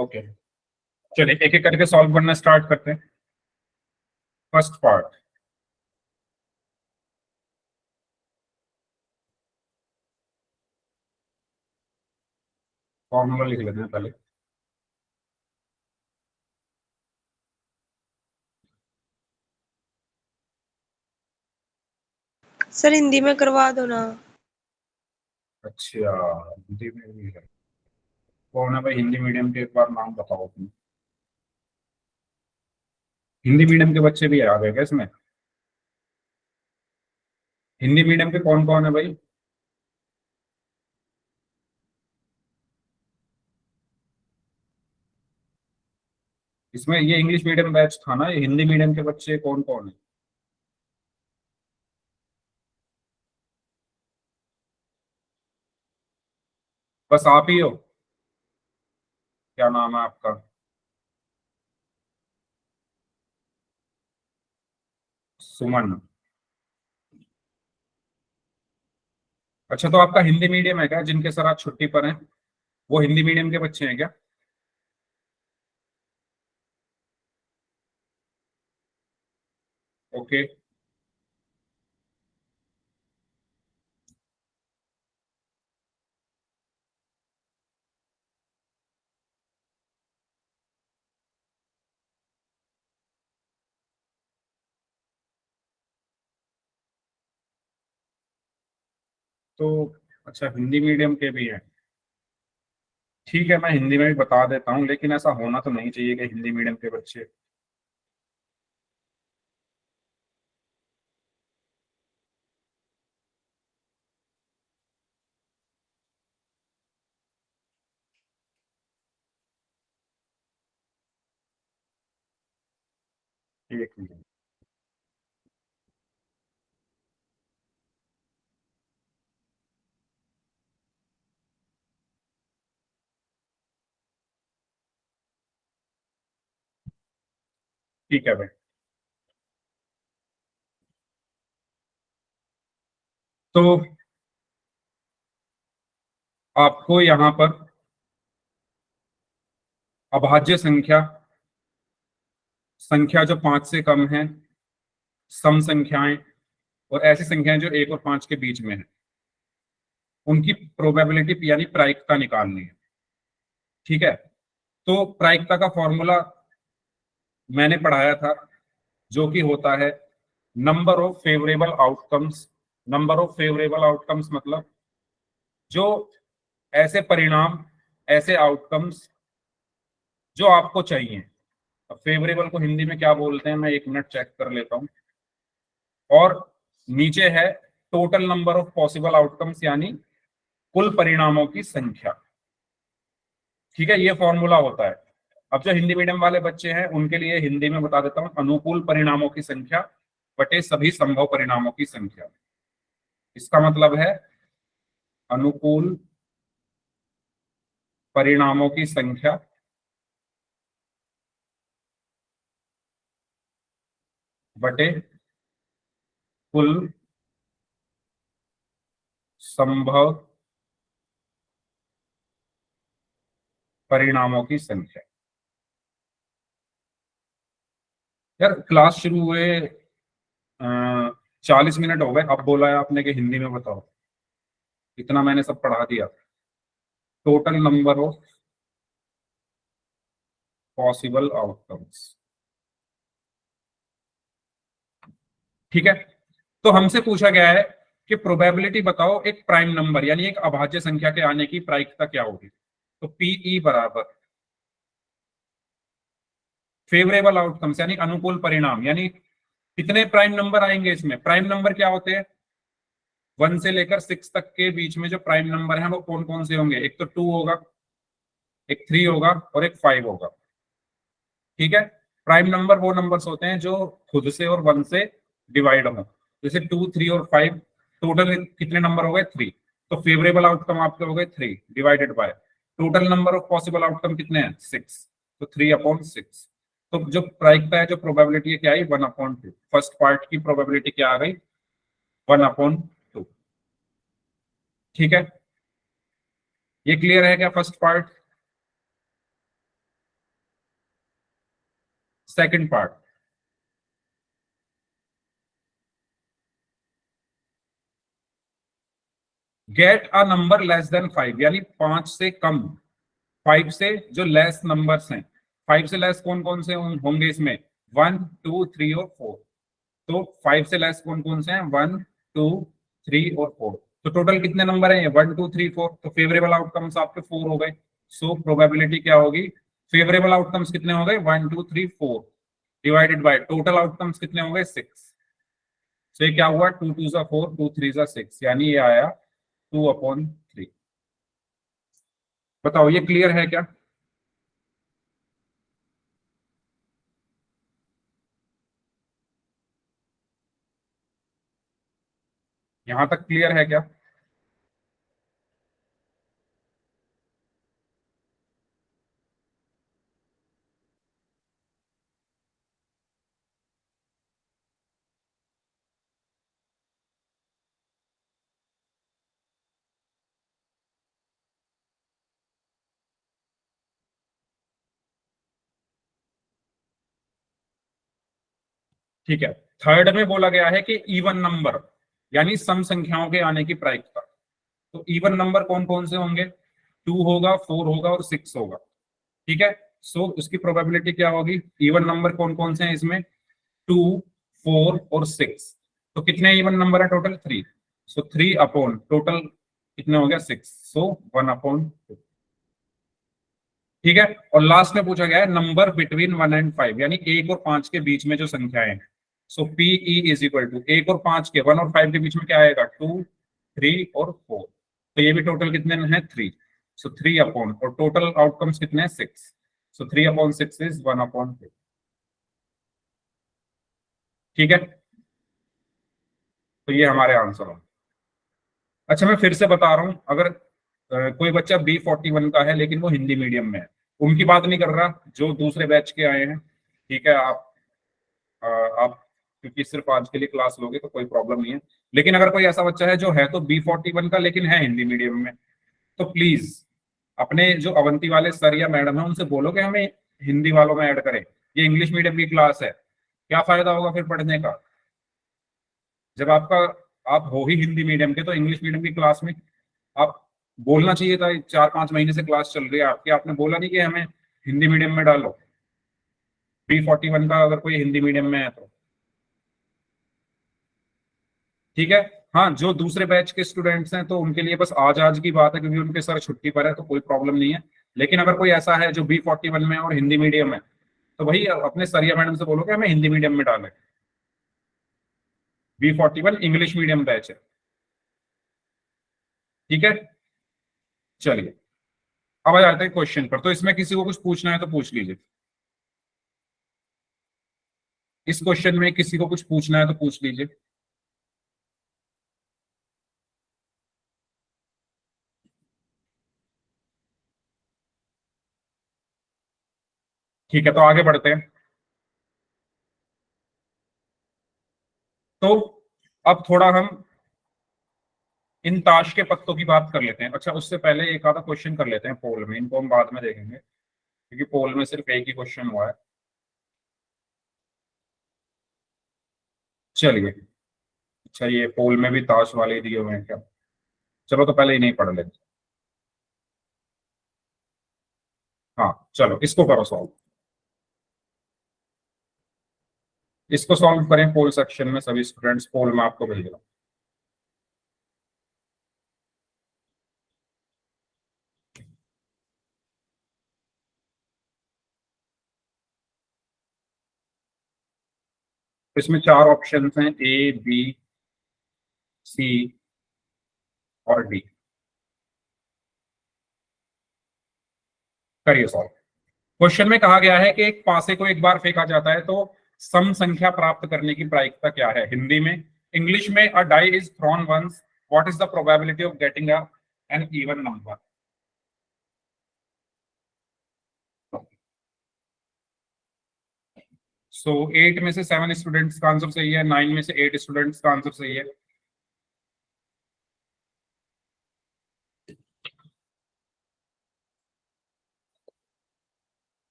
ओके, चलिए एक एक करके सॉल्व करना स्टार्ट करते हैं। फर्स्ट पार्ट, फॉर्मूला लिख लेते हैं पहले। सर हिंदी में करवा दो ना। अच्छा, हिंदी में भी है। कौन है भाई हिंदी मीडियम के, एक बार नाम बताओ तुम। हिंदी मीडियम के बच्चे भी आ गए क्या इसमें? हिंदी मीडियम के कौन कौन है भाई? इसमें ये इंग्लिश मीडियम बैच था ना, ये हिंदी मीडियम के बच्चे कौन कौन है? बस आप ही हो? क्या नाम है आपका? सुमन। अच्छा, तो आपका हिंदी मीडियम है क्या? जिनके सर आज छुट्टी पर हैं वो हिंदी मीडियम के बच्चे हैं क्या? ओके। तो अच्छा, हिंदी मीडियम के भी हैं। ठीक है, मैं हिंदी में भी बता देता हूँ, लेकिन ऐसा होना तो नहीं चाहिए कि हिंदी मीडियम के बच्चे। एक मिनट। ठीक है भाई। तो आपको यहाँ पर अभाज्य संख्या, संख्या जो 5 से कम है, सम संख्याएं और ऐसी संख्याएं जो 1 और 5 के बीच में है, उनकी प्रोबेबिलिटी यानी प्रायिकता निकालनी है। ठीक है, तो प्रायिकता का फॉर्मूला मैंने पढ़ाया था, जो कि होता है number of favourable outcomes. Number of favourable outcomes मतलब जो ऐसे परिणाम, ऐसे आउटकम्स जो आपको चाहिए। अब फेवरेबल को हिंदी में क्या बोलते हैं, मैं एक मिनट चेक कर लेता हूं। और नीचे है total number of possible outcomes, यानी कुल परिणामों की संख्या। ठीक है, ये फॉर्मूला होता है। अब जो हिंदी मीडियम वाले बच्चे हैं उनके लिए हिंदी में बता देता हूं, अनुकूल परिणामों की संख्या बटे सभी संभव परिणामों की संख्या। इसका मतलब है अनुकूल परिणामों की संख्या बटे कुल संभव परिणामों की संख्या। यार क्लास शुरू हुए 40 मिनट हो गए, अब बोला है आपने कि हिंदी में बताओ। इतना मैंने सब पढ़ा दिया। Total number of possible outcomes. ठीक है, तो हमसे पूछा गया है कि प्रोबेबिलिटी बताओ एक प्राइम नंबर यानी एक अभाज्य संख्या के आने की प्रायिकता क्या होगी। तो पीई बराबर फेवरेबल आउटकम्स यानी अनुकूल परिणाम, यानी कितने प्राइम नंबर आएंगे इसमें। प्राइम नंबर क्या होते हैं, 1 से लेकर 6 तक के बीच में जो प्राइम नंबर है वो कौन कौन से होंगे। एक तो 2 होगा, एक 3 होगा और एक 5 होगा। ठीक है, प्राइम नंबर वो नंबर्स होते हैं जो खुद से और 1 से डिवाइड हो। जैसे 2, 3 और 5, टोटल कितने नंबर हो गए, 3। तो फेवरेबल आउटकम आपके हो गए 3 divided by total number of possible outcome कितने हैं, 6। तो 3/6। तो जो प्रायिकता है, जो प्रोबेबिलिटी है, क्या आई, 1/2। फर्स्ट पार्ट की प्रोबेबिलिटी क्या आ गई, 1/2। ठीक है, ये क्लियर है क्या first part? Second part, get a number less than 5, यानी 5 से कम, 5 से जो लेस नंबर्स हैं, 5 से लेस कौन कौन से होंगे इसमें, 1 2 3 और 4। तो 5 से लेस कौन कौन से हैं, 1 2 3 और 4। तो टोटल कितने नंबर हैं ये, 1 2 3 4। तो फेवरेबल आउटकम्स आपके 4 हो गए। सो प्रोबेबिलिटी क्या होगी, फेवरेबल आउटकम्स कितने हो गए, 1 2 3 4 डिवाइडेड बाय टोटल आउटकम्स कितने हो गए, 6। तो ये क्या हुआ, 2 2 जा 4, 2 3 जा 6, यानी ये आया 2/3। बताओ ये क्लियर है क्या, यहां तक क्लियर है क्या। ठीक है, थर्ड में बोला गया है कि इवन नंबर, यानी सम संख्याओं के आने की प्रायिकता। तो इवन नंबर कौन कौन से होंगे, 2 होगा, 4 होगा और 6 होगा। ठीक है, सो उसकी प्रोबेबिलिटी क्या होगी, इवन नंबर कौन कौन से हैं इसमें, 2 4 और 6। तो कितने इवन नंबर है टोटल, 3। सो 3 अपॉन टोटल कितने हो गया, 6। सो 1/2। ठीक है, और लास्ट में पूछा गया है नंबर बिटवीन 1 एंड 5, यानी 1 और 5 के बीच में जो संख्याएं हैं। सो पीई इज इक्वल टू 1 और 5 के, 1 और 5 के बीच में क्या आएगा, 2 3 और 4। तो ये भी टोटल कितने हैं, 3। सो 3 अपॉन, और टोटल आउटकम्स कितने हैं, 6। सो 3/6 इज 1/2। ठीक है, तो ये हमारे आंसर हो। अच्छा मैं फिर से बता रहा हूं, अगर कोई बच्चा B41 का है लेकिन वो हिंदी मीडियम में है, उनकी बात नहीं कर रहा, जो दूसरे बैच के आए हैं। ठीक है, आप क्योंकि सिर्फ आज के लिए क्लास लोगे तो कोई प्रॉब्लम नहीं है। लेकिन अगर कोई ऐसा बच्चा है जो है तो B41 का लेकिन है हिंदी मीडियम में, तो प्लीज अपने जो अवंती वाले सर या मैडम है उनसे बोलो कि हमें हिंदी वालों में ऐड करें। ये इंग्लिश मीडियम की क्लास है, क्या फायदा होगा फिर पढ़ने का, जब आप हो ही हिंदी मीडियम के, तो इंग्लिश मीडियम की क्लास में आप बोलना चाहिए था। 4 5 महीने से क्लास चल रही है आपकी, आपने बोला नहीं कि हमें हिंदी मीडियम में डालो। B41 का अगर कोई हिंदी मीडियम में है तो ठीक है। हाँ, जो दूसरे बैच के स्टूडेंट्स हैं तो उनके लिए बस आज आज की बात है, क्योंकि उनके सर छुट्टी पर है, तो कोई प्रॉब्लम नहीं है। लेकिन अगर कोई ऐसा है जो B41 में है और हिंदी मीडियम है, तो भाई अपने सर या मैडम से बोलो कि हमें हिंदी मीडियम में डालें। B41 इंग्लिश मीडियम बैच है। ठीक है, चलिए अब आ जाते हैं क्वेश्चन पर। तो इसमें किसी को कुछ पूछना है तो पूछ लीजिए, इस क्वेश्चन में किसी को कुछ पूछना है तो पूछ लीजिए। ठीक है, तो आगे बढ़ते हैं। तो अब थोड़ा हम इन ताश के पत्तों की बात कर लेते हैं। अच्छा उससे पहले एक आधा क्वेश्चन कर लेते हैं पोल में, इनको हम बाद में देखेंगे क्योंकि पोल में सिर्फ एक ही क्वेश्चन हुआ है। चलिए, अच्छा ये पोल में भी ताश वाले ही दिए हुए हैं क्या, चलो तो पहले ही नहीं पढ़ लेते। हाँ चलो इसको करो सॉल्व, इसको सॉल्व करें पोल सेक्शन में सभी स्टूडेंट्स, पोल में आपको भेज रहा हूँ। इसमें 4 ऑप्शन हैं, A B C और D। करिए सॉल्व। क्वेश्चन में कहा गया है कि एक पासे को एक बार फेंका जाता है तो सम संख्या प्राप्त करने की प्रायिकता क्या है, हिंदी में। इंग्लिश में, a die is thrown once, what is the probability of getting a an even number. So 8 में से 7 स्टूडेंट्स का आंसर सही है, 9 में से 8 स्टूडेंट्स का आंसर सही है।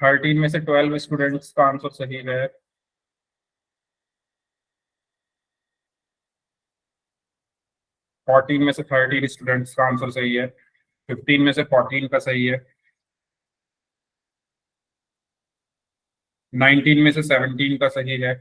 13 में से 12 स्टूडेंट्स का आंसर सही है। 14 में से 13 स्टूडेंट्स का आंसर सही है। 15 में से 14 का सही है। 19 में से 17 का सही है।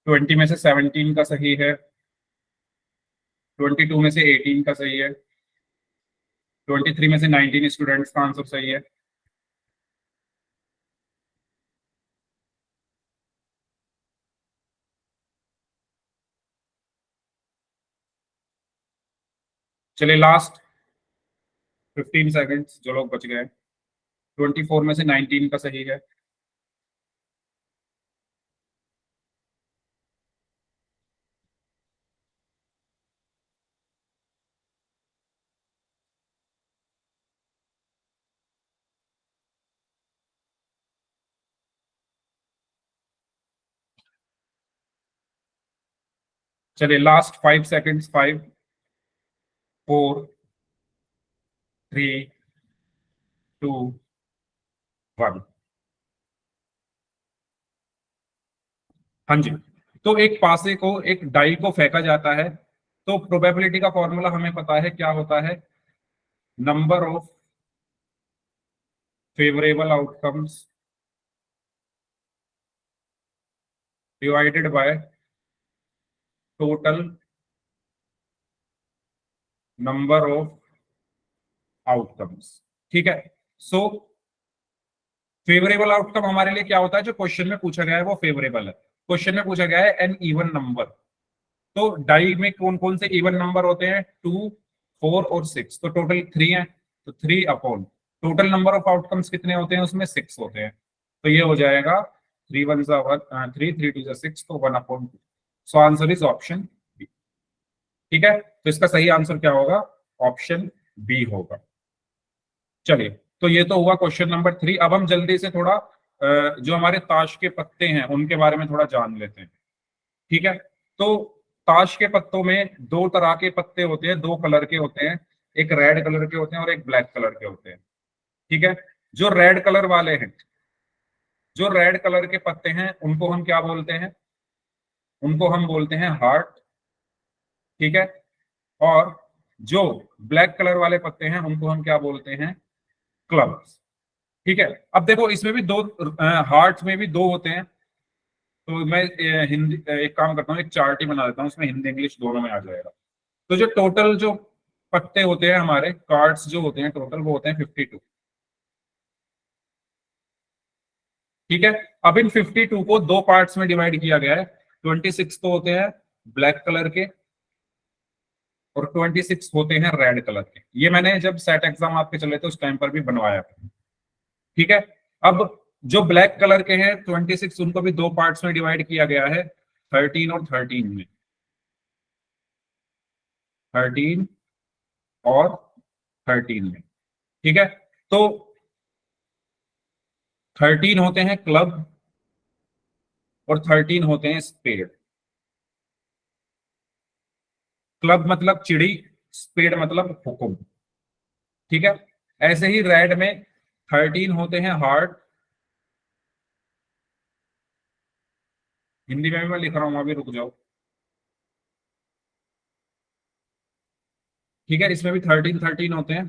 20 में से 17 का सही है। 22 में से 18 का सही है। 23 में से 19 स्टूडेंट्स का आंसर सही है। चलिए लास्ट 15 सेकंड्स जो लोग बच गए। 24 में से 19 का सही है। चलिए लास्ट 5 सेकंड्स। 5, 4, 3, 2, 1। हाँ जी। तो एक पासे को, एक डाई को फेंका जाता है, तो प्रोबेबिलिटी का फॉर्मूला हमें पता है क्या होता है। Number of favourable outcomes divided by total number of outcomes. ठीक है। सो फेवरेबल आउटकम हमारे लिए क्या होता है, जो क्वेश्चन में पूछा गया है वो फेवरेबल है। क्वेश्चन में पूछा गया है एन इवन नंबर। तो डाई में कौन कौन से इवन नंबर होते हैं, 2, 4 और 6। तो टोटल 3 है, तो 3 upon total number of outcomes कितने होते हैं, उसमें 6 होते हैं। तो ये हो जाएगा 3 1 3, 3 2 6, तो 1/2। So answer is option B. ठीक है, तो इसका सही आंसर क्या होगा, ऑप्शन बी होगा। चलिए, तो ये तो हुआ क्वेश्चन नंबर 3। अब हम जल्दी से थोड़ा जो हमारे ताश के पत्ते हैं उनके बारे में थोड़ा जान लेते हैं। ठीक है। तो ताश के पत्तों में दो तरह के पत्ते होते हैं, दो कलर के होते हैं। एक रेड कलर के होते हैं और एक ब्लैक कलर के होते हैं। ठीक है। जो रेड कलर वाले हैं, जो रेड कलर के पत्ते हैं, उनको हम क्या बोलते हैं, उनको हम बोलते हैं हार्ट। ठीक है। और जो ब्लैक कलर वाले पत्ते हैं उनको हम क्या बोलते हैं, क्लब्स। ठीक है। अब देखो इसमें भी दो, हार्ट में भी दो होते हैं। तो मैं हिंदी एक काम करता हूँ, एक चार्ट ही बना देता हूँ, उसमें हिंदी इंग्लिश दोनों में आ जाएगा। तो जो टोटल जो पत्ते होते हैं हमारे, कार्ड्स जो होते हैं टोटल, वो होते हैं 52। ठीक है। अब इन 52 को दो पार्ट्स में डिवाइड किया गया है। 26 तो होते हैं ब्लैक कलर के और 26 होते हैं रेड कलर के। ये मैंने जब सेट एग्जाम आपके चले थे उस टाइम पर भी बनवाया था। ठीक है। अब जो ब्लैक कलर के हैं 26, उनको भी दो पार्ट्स में डिवाइड किया गया है, 13 और 13 में। 13 और 13 में। ठीक है। तो 13 होते हैं क्लब और 13 होते हैं स्पेड। क्लब मतलब चिड़ी, स्पेड मतलब हुकुम। ठीक है। ऐसे ही रेड में 13 होते हैं हार्ट। हिंदी में भी मैं लिख रहा हूं, अभी रुक जाओ। ठीक है, इसमें भी 13 13 होते हैं।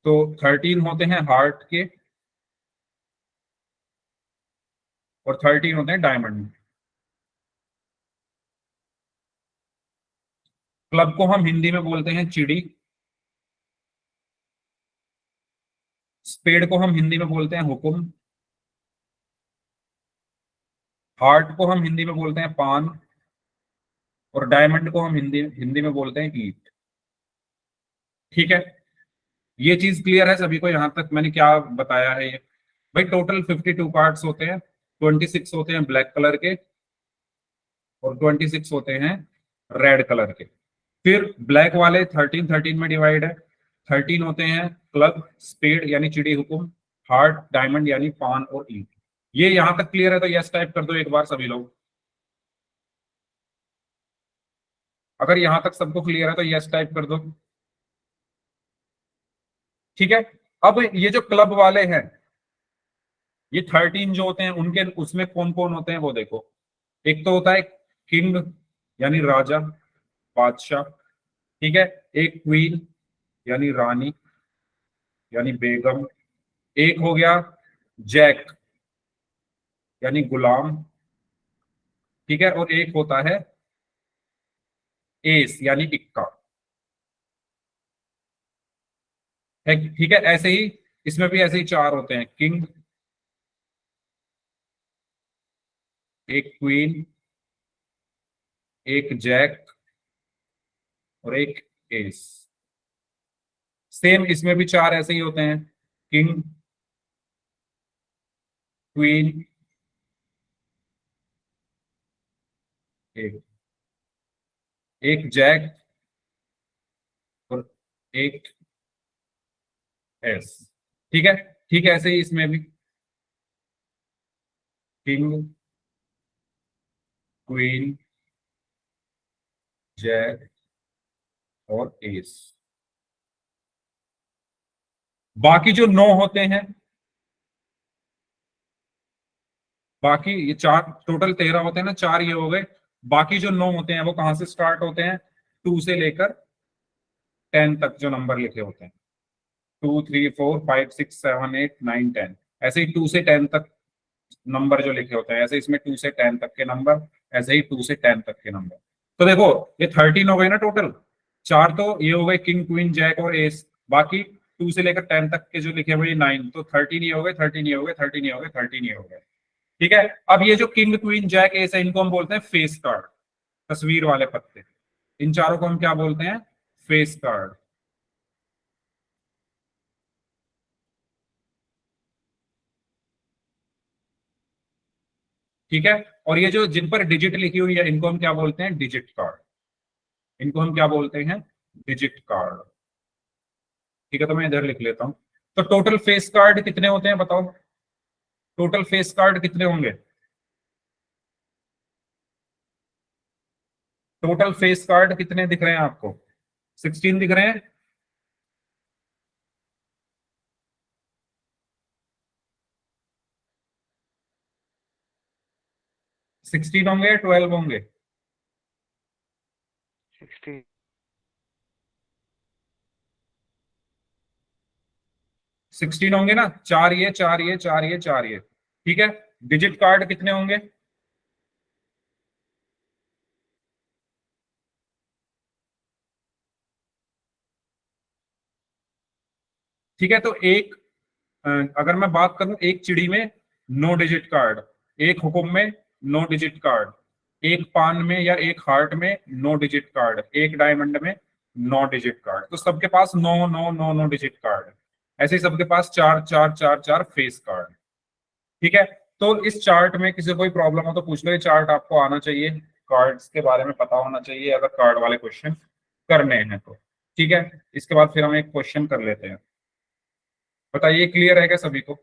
तो 13 होते हैं हार्ट के और 13 होते हैं डायमंड। क्लब को हम हिंदी में बोलते हैं चिड़ी। स्पेड को हम हिंदी में बोलते हैं हुकुम। हार्ट को हम हिंदी में बोलते हैं पान। और डायमंड को हम हिंदी हिंदी में बोलते हैं ईट। ठीक है। ये चीज क्लियर है सभी को, यहां तक मैंने क्या बताया है ये। भाई टोटल 52 पार्ट्स होते हैं। 26 होते हैं ब्लैक कलर के और 26 होते हैं रेड कलर के। फिर ब्लैक वाले 13 13 में डिवाइड है। 13 होते हैं क्लब, स्पेड यानी चिड़ी हुकुम, हार्ट, डायमंड यानी पान और ईंट। ये यहां तक क्लियर है तो यस टाइप कर दो एक बार सभी लोग। अगर यहां तक सबको क्लियर है तो यस टाइप कर दो। ठीक है। अब ये जो क्लब वाले हैं, ये 13 जो होते हैं उनके उसमें कौन कौन होते हैं वो देखो। एक तो होता है किंग यानी राजा, बादशाह। ठीक है। एक क्वीन यानी रानी यानी बेगम। एक हो गया जैक यानी गुलाम। ठीक है। और एक होता है एस यानी इक्का। है ठीक है। ऐसे ही इसमें भी ऐसे ही चार होते हैं, किंग, एक क्वीन, एक जैक और एक एस। सेम इसमें भी चार ऐसे ही होते हैं, किंग, क्वीन, एक एक जैक और एक एस। ठीक है। ठीक है। ऐसे ही इसमें भी किंग, क्वीन, जैक और एस। बाकी जो नौ होते हैं, बाकी ये चार टोटल 13 होते हैं ना, चार ये हो गए। बाकी जो नौ होते हैं वो कहां से स्टार्ट होते हैं? 2 से लेकर 10 तक जो नंबर लिखे होते हैं, 2 3 4 5 6 7 8 9 10, ऐसे ही 2 से 10 तक नंबर जो लिखे होते हैं, ऐसे इसमें 2 से 10 तक के नंबर, ऐसे ही 2 से 10 तक के नंबर। तो देखो ये 13 हो गए ना टोटल। चार तो ये हो गए किंग, क्वीन, जैक और एस। बाकी 2 से लेकर 10 तक के जो लिखे हुए 9, तो 13 ये हो गए, 13 ये हो गए, 13 ये हो गए, 13 ये हो गए। ठीक है। अब ये जो किंग, क्वीन, जैक, एस है, इनको हम बोलते हैं फेस कार्ड, तस्वीर वाले पत्ते। इन चारों को हम क्या बोलते हैं? Face card. ठीक है। और ये जो जिन पर डिजिट लिखी हुई है इनको हम क्या बोलते हैं? Digit card. इनको हम क्या बोलते हैं? Digit card. ठीक है। तो मैं इधर लिख लेता हूं। तो टोटल फेस कार्ड कितने होते हैं बताओ? टोटल फेस कार्ड कितने होंगे? टोटल फेस कार्ड कितने दिख रहे हैं आपको? 16 दिख रहे हैं? 16 होंगे या 12 होंगे? 16। 16 होंगे ना। चार ये, चार ये, चार ये, चार ये। ठीक है। डिजिट कार्ड कितने होंगे? ठीक है। तो एक अगर मैं बात करूं, एक चिड़ी में 9 डिजिट कार्ड, एक हुकुम में 9 डिजिट कार्ड, एक पान में या एक हार्ट में 9 डिजिट कार्ड, एक डायमंड में 9 डिजिट कार्ड। तो सबके पास 9 9 9 9 डिजिट कार्ड है। ऐसे ही सबके पास चार चार चार चार फेस कार्ड। ठीक है। तो इस चार्ट में किसी को कोई प्रॉब्लम हो तो पूछ लो। ये चार्ट आपको आना चाहिए, कार्ड्स के बारे में पता होना चाहिए अगर कार्ड वाले क्वेश्चन करने हैं तो। ठीक है। इसके बाद फिर हम एक क्वेश्चन कर लेते हैं। बताइए क्लियर है क्या सभी को?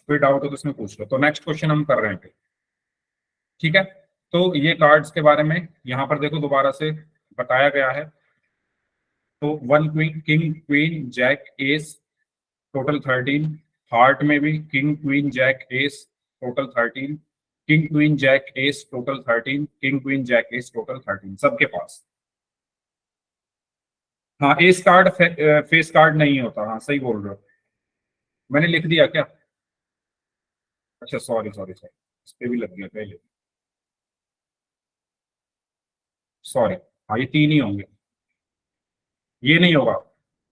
कोई डाउट हो तो उसमें पूछ लो। तो नेक्स्ट क्वेश्चन हम कर रहे हैं फिर। ठीक है। तो ये कार्ड्स के बारे में यहाँ पर देखो दोबारा से बताया गया है। तो one queen, king, queen, jack, ace, total 13। Heart में भी king, queen, jack, ace, total 13। King, queen, jack, ace, total 13। King, queen, jack, ace, total 13 सबके पास। हाँ, एस कार्ड फेस कार्ड नहीं होता। हाँ सही बोल रहे हो। मैंने लिख दिया क्या? अच्छा सॉरी सॉरी सॉरी, इस पे भी लग गया पहले। सॉरी। हाँ ये तीन ही होंगे। ये नहीं होगा।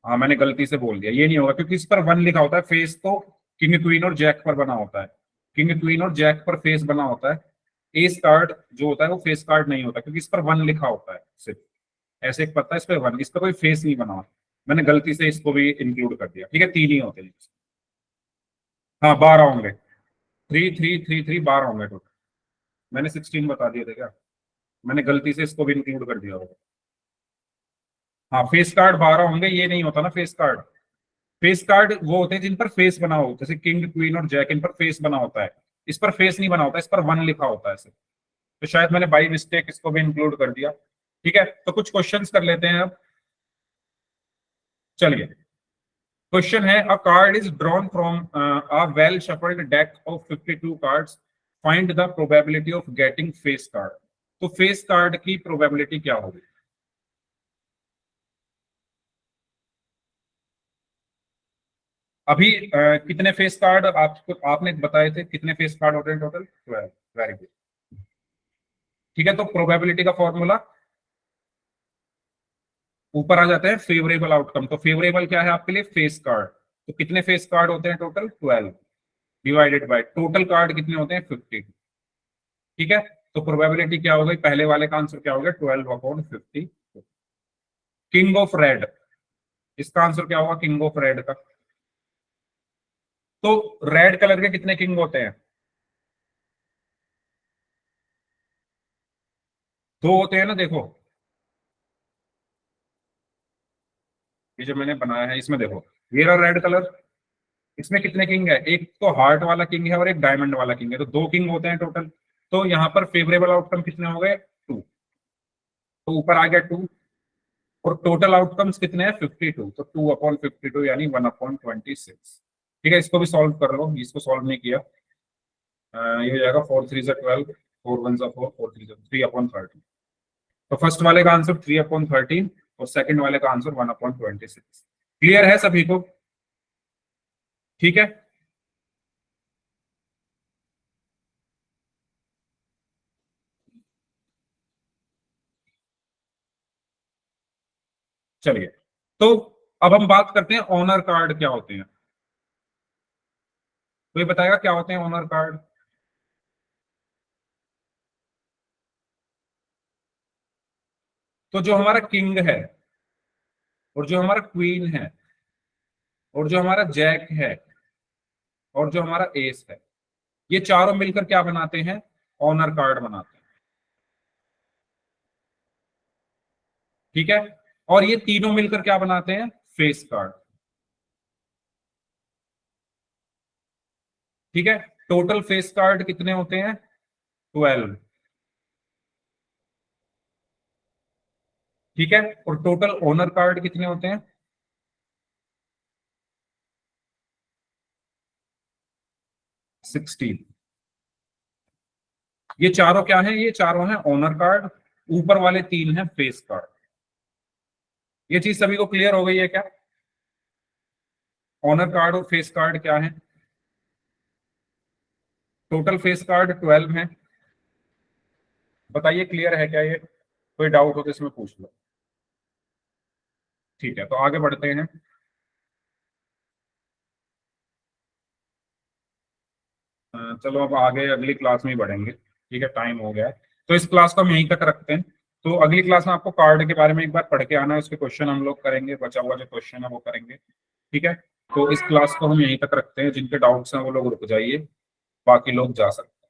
हाँ मैंने गलती से बोल दिया, ये नहीं होगा क्योंकि इस पर वन लिखा होता है। फेस तो किंग, क्वीन और जैक पर बना होता है। किंग, क्वीन और जैक पर फेस बना होता है। एस कार्ड जो होता है वो फेस कार्ड नहीं होता क्योंकि इस पर वन लिखा होता है सिर्फ। ऐसे एक पत्ता, इस पर वन, इस पर कोई फेस नहीं बना होता। मैंने गलती से इसको भी इंक्लूड कर दिया। ठीक है। तीन ही होते हैं। हाँ 12 होंगे। 3 3 3 3 12 होंगे टोटल। मैंने 16 बता दिए थे क्या? मैंने गलती से इसको भी इंक्लूड कर दिया होगा। हाँ, फेस कार्ड 12 होंगे, ये नहीं होता ना फेस कार्ड। फेस कार्ड वो होते हैं जिन पर फेस बना हो, जैसे किंग, क्वीन और जैक, इन पर फेस बना होता है। इस पर फेस नहीं बना होता, इस पर 1 लिखा होता है सिर्फ। तो शायद मैंने बाई मिस्टेक इसको भी इंक्लूड कर दिया। ठीक है, तो कुछ क्वेश्चंस कर लेते हैं अब। चलिए, क्वेश्चन है, अ card is drawn from a well shuffled deck of 52 cards, find the probability of getting face card. तो फेस कार्ड की प्रोबेबिलिटी क्या होगी? अभी कितने फेस कार्ड आपको आपने बताए थे, कितने फेस कार्ड होते हैं टोटल? 12। Very good. ठीक है, तो प्रोबेबिलिटी का फॉर्मूला ऊपर आ जाते हैं, फेवरेबल आउटकम। तो फेवरेबल क्या है आपके लिए? Face card. तो कितने फेस कार्ड होते हैं total? 12 divided by total card कितने होते हैं? 50। ठीक है, तो प्रोबेबिलिटी क्या हो गई? पहले वाले का आंसर क्या हो गया? 12/50। किंग ऑफ रेड, इसका आंसर क्या होगा किंग ऑफ रेड का? तो रेड कलर के कितने किंग होते हैं? 2 होते हैं ना, देखो ये जो मैंने बनाया है इसमें देखो, ये रहा रेड कलर। इसमें कितने किंग है? एक तो हार्ट वाला किंग है और एक डायमंड वाला किंग है, तो 2 किंग होते हैं टोटल। तो यहाँ पर फेवरेबल आउटकम कितने हो गए? 2। तो ऊपर आ गया 2, और टोटल आउटकम्स कितने हैं? 52। तो 2/52 यानी 1/26। ठीक है, इसको भी सॉल्व कर लो, इसको सॉल्व नहीं किया। ये हो जाएगा 4 3 12, 4 1 4, 4 3 3/13। तो फर्स्ट वाले का आंसर 3/13 और सेकंड वाले का आंसर 1/26। क्लियर है सभी को? ठीक है, चलिए, तो अब हम बात करते हैं ऑनर कार्ड क्या होते हैं। कोई बताएगा क्या होते हैं ऑनर कार्ड? तो जो हमारा किंग है, और जो हमारा क्वीन है, और जो हमारा जैक है, और जो हमारा एस है, ये चारों मिलकर क्या बनाते हैं? ऑनर कार्ड बनाते हैं। ठीक है, और ये तीनों मिलकर क्या बनाते हैं? Face card. ठीक है, टोटल फेस कार्ड कितने होते हैं? 12। ठीक है, और टोटल ओनर कार्ड कितने होते हैं? 16। ये चारों क्या हैं? ये चारों हैं ओनर कार्ड, ऊपर वाले 3 हैं फेस कार्ड। ये चीज सभी को क्लियर हो गई है क्या? ऑनर कार्ड और फेस कार्ड क्या है? टोटल फेस कार्ड 12 है। बताइए क्लियर है क्या ये? कोई डाउट हो तो इसमें पूछ लो। ठीक है, तो आगे बढ़ते हैं। चलो अब आगे अगली क्लास में ही बढ़ेंगे। ठीक है, टाइम हो गया है, तो इस क्लास को हम यहीं तक रखते हैं। तो अगली क्लास में आपको कार्ड के बारे में एक बार पढ़ के आना है, उसके क्वेश्चन हम लोग करेंगे, बचा हुआ जो क्वेश्चन है वो करेंगे। ठीक है, तो इस क्लास को हम यहीं तक रखते हैं, जिनके डाउट्स हैं वो लोग रुक जाइए, बाकी लोग जा सकते हैं।